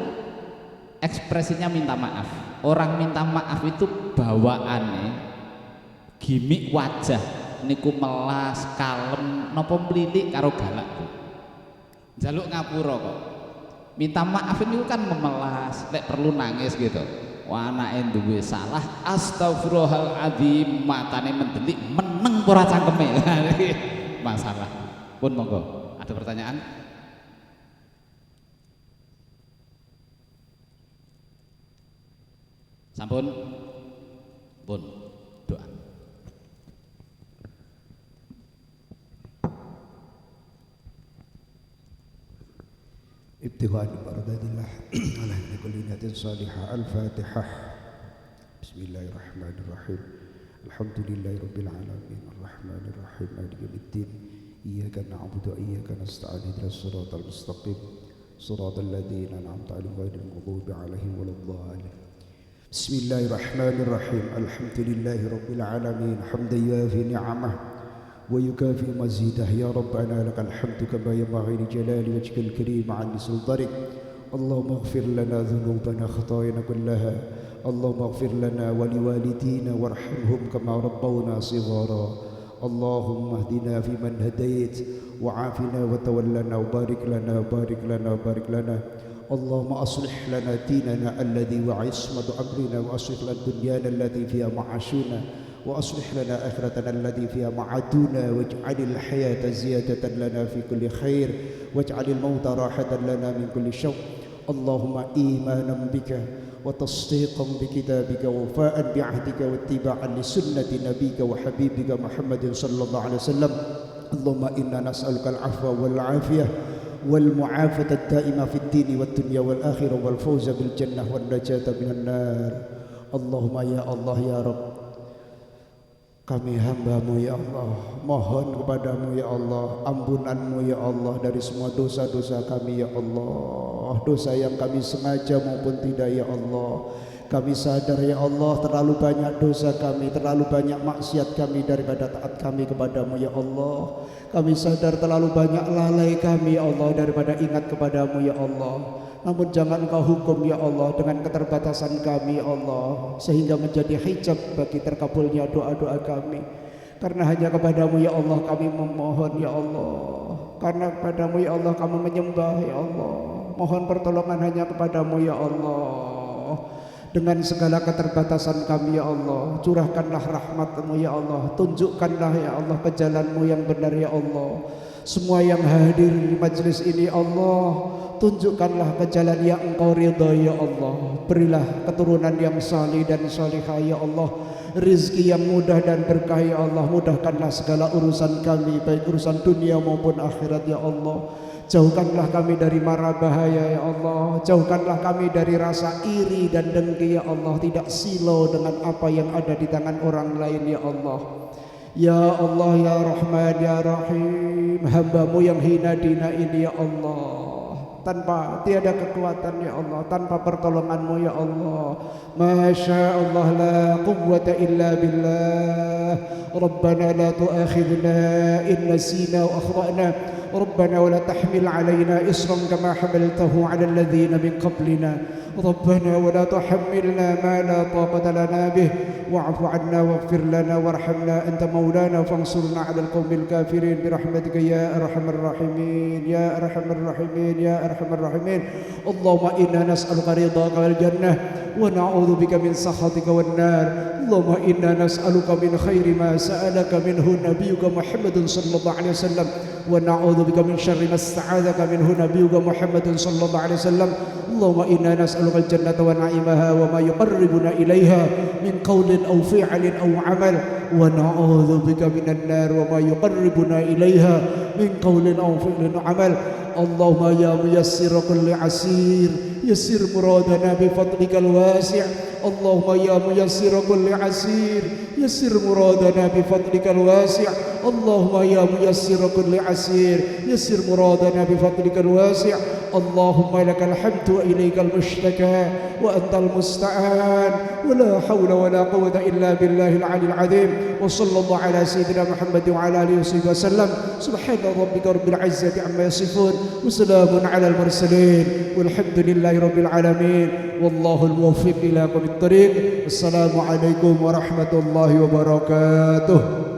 ekspresinya minta maaf. Orang minta maaf itu bawaane gimik wajah niku melas, kalem, napa mlilik karo galak Bu. Njaluk ngapura kok. Minta maaf itu kan memelas, lek perlu nangis gitu. Wah anake duwe salah, astagfirullahaladzim, matane mendelik, meneng ora cangkeme. Masalah. Pun monggo, ada pertanyaan? Sampun? Pun doa. ابتغاء مرضات الله على كل نية صالحة. الفاتحة. بسم الله الرحمن الرحيم. الحمد لله رب العالمين الرحمن الرحيم مالك يوم الدين إياك نعبد وإياك نستعين اهدنا الصراط المستقيم صراط الذين أنعمت عليهم غير المغضوب عليهم ولا الضالين. بسم الله الرحمن الرحيم. الحمد لله رب العالمين حمدا يوافي نعمه ويكافئ مزيده. يا ربنا لك الحمد كما ينبغي لجلال وجهك الكريم عن سلطانك. اللهم اغفر لنا ذنوبنا خطايانا كلها. اللهم اغفر لنا ولوالدينا وارحمهم كما ربونا صغارا. اللهم اهدنا فيمن هديت وعافنا وتولنا وبارك لنا وبارك لنا وبارك لنا. اللهم أصلح لنا ديننا الذي وعصمة أمرنا وأصلح لنا دنيانا التي فيها معاشنا وأصلح لنا آخرتنا التي فيها معادنا واجعل الحياة زيادة لنا في كل خير واجعل الموت راحة لنا من كل شر. اللهم إيمانا بك وتصديقا بكتابك ووفاء بعهدك واتباعا لسنة نبيك وحبيبك محمد صلى الله عليه وسلم. اللهم إنا نسألك العفو والعافية والمعافاة الدائمة في الدين والدنيا والآخرة والفوز بالجنة والنجاة من النار. اللهم يا الله يا رب, kami hamba-Mu ya Allah, mohon kepadamu ya Allah ampunanmu ya Allah dari semua dosa-dosa kami ya Allah, dosa yang kami sengaja maupun tidak ya Allah. Kami sadar ya Allah terlalu banyak dosa kami, terlalu banyak maksiat kami daripada taat kami kepadamu ya Allah. Kami sadar terlalu banyak lalai kami ya Allah daripada ingat kepadamu ya Allah. Namun jangan Engkau hukum ya Allah dengan keterbatasan kami ya Allah, sehingga menjadi hijab bagi terkabulnya doa-doa kami. Karena hanya kepadamu ya Allah kami memohon ya Allah, karena kepadamu ya Allah kami menyembah ya Allah. Mohon pertolongan hanya kepadamu ya Allah. Dengan segala keterbatasan kami ya Allah, curahkanlah rahmat-Mu ya Allah, tunjukkanlah ya Allah ke jalan-Mu yang benar ya Allah. Semua yang hadir di majelis ini Allah, tunjukkanlah ke jalan yang Engkau ridha ya Allah. Berilah keturunan yang salih dan salihah ya Allah, rizki yang mudah dan berkah ya Allah. Mudahkanlah segala urusan kami, baik urusan dunia maupun akhirat ya Allah. Jauhkanlah kami dari mara bahaya ya Allah. Jauhkanlah kami dari rasa iri dan dengki ya Allah. Tidak silau dengan apa yang ada di tangan orang lain ya Allah. Ya Allah ya Rahman ya Rahim, hamba-Mu yang hina dina ini ya Allah, tanpa tiada kekuatan ya Allah, tanpa pertolongan-Mu ya Allah. Masya Allah la quwwata illa billah. Rabbana la tu'akhidna in nasina wa akhtana. ربنا ولا تحمل علينا إصرا كما حملته على الذين من قبلنا. ربنا ولا تحملنا ما لا طاقة لنا به واعف عنا واغفر لنا وارحمنا أنت مولانا فانصرنا على القوم الكافرين برحمتك يا أرحم الراحمين يا أرحم الراحمين يا أرحم الراحمين. اللهم إنا نسألك رضاك والجنة ونعوذ بك من سخطك والنار. اللهم إنا نسألك من خير ما سألك منه نبيك محمد صلى الله عليه وسلم ونعوذ بك من شر ما استعاذك منه نبيك محمد صلى الله عليه وسلم. اللهم إنا نسألك الجنة ونعيمها وما يقربنا إليها من قول أو فعل أو عمل ونعوذ بك من النار وما يقربنا إليها من قول أو فعل أو عمل. اللهم يا ميسر كل عسير يسر مرادنا بفضلك الواسع. اللهم يا ميسر كل عسير يسر مرادنا بفضلك الواسع. اللهم يا ميسر كل عسير يسر مرادنا بفضلك الواسع. اللهم لك الحمد وإليك المشتكى وأنت المستعان ولا حول ولا قوة إلا بالله العلي العظيم. وصلى الله على سيدنا محمد وعلى آله وصحبه وسلم. سبحان ربك رب العزة عما يصفون وسلام على المرسلين والحمد لله رب العالمين والله الموفق إلى أقوم الطريق. السلام عليكم ورحمة الله وبركاته.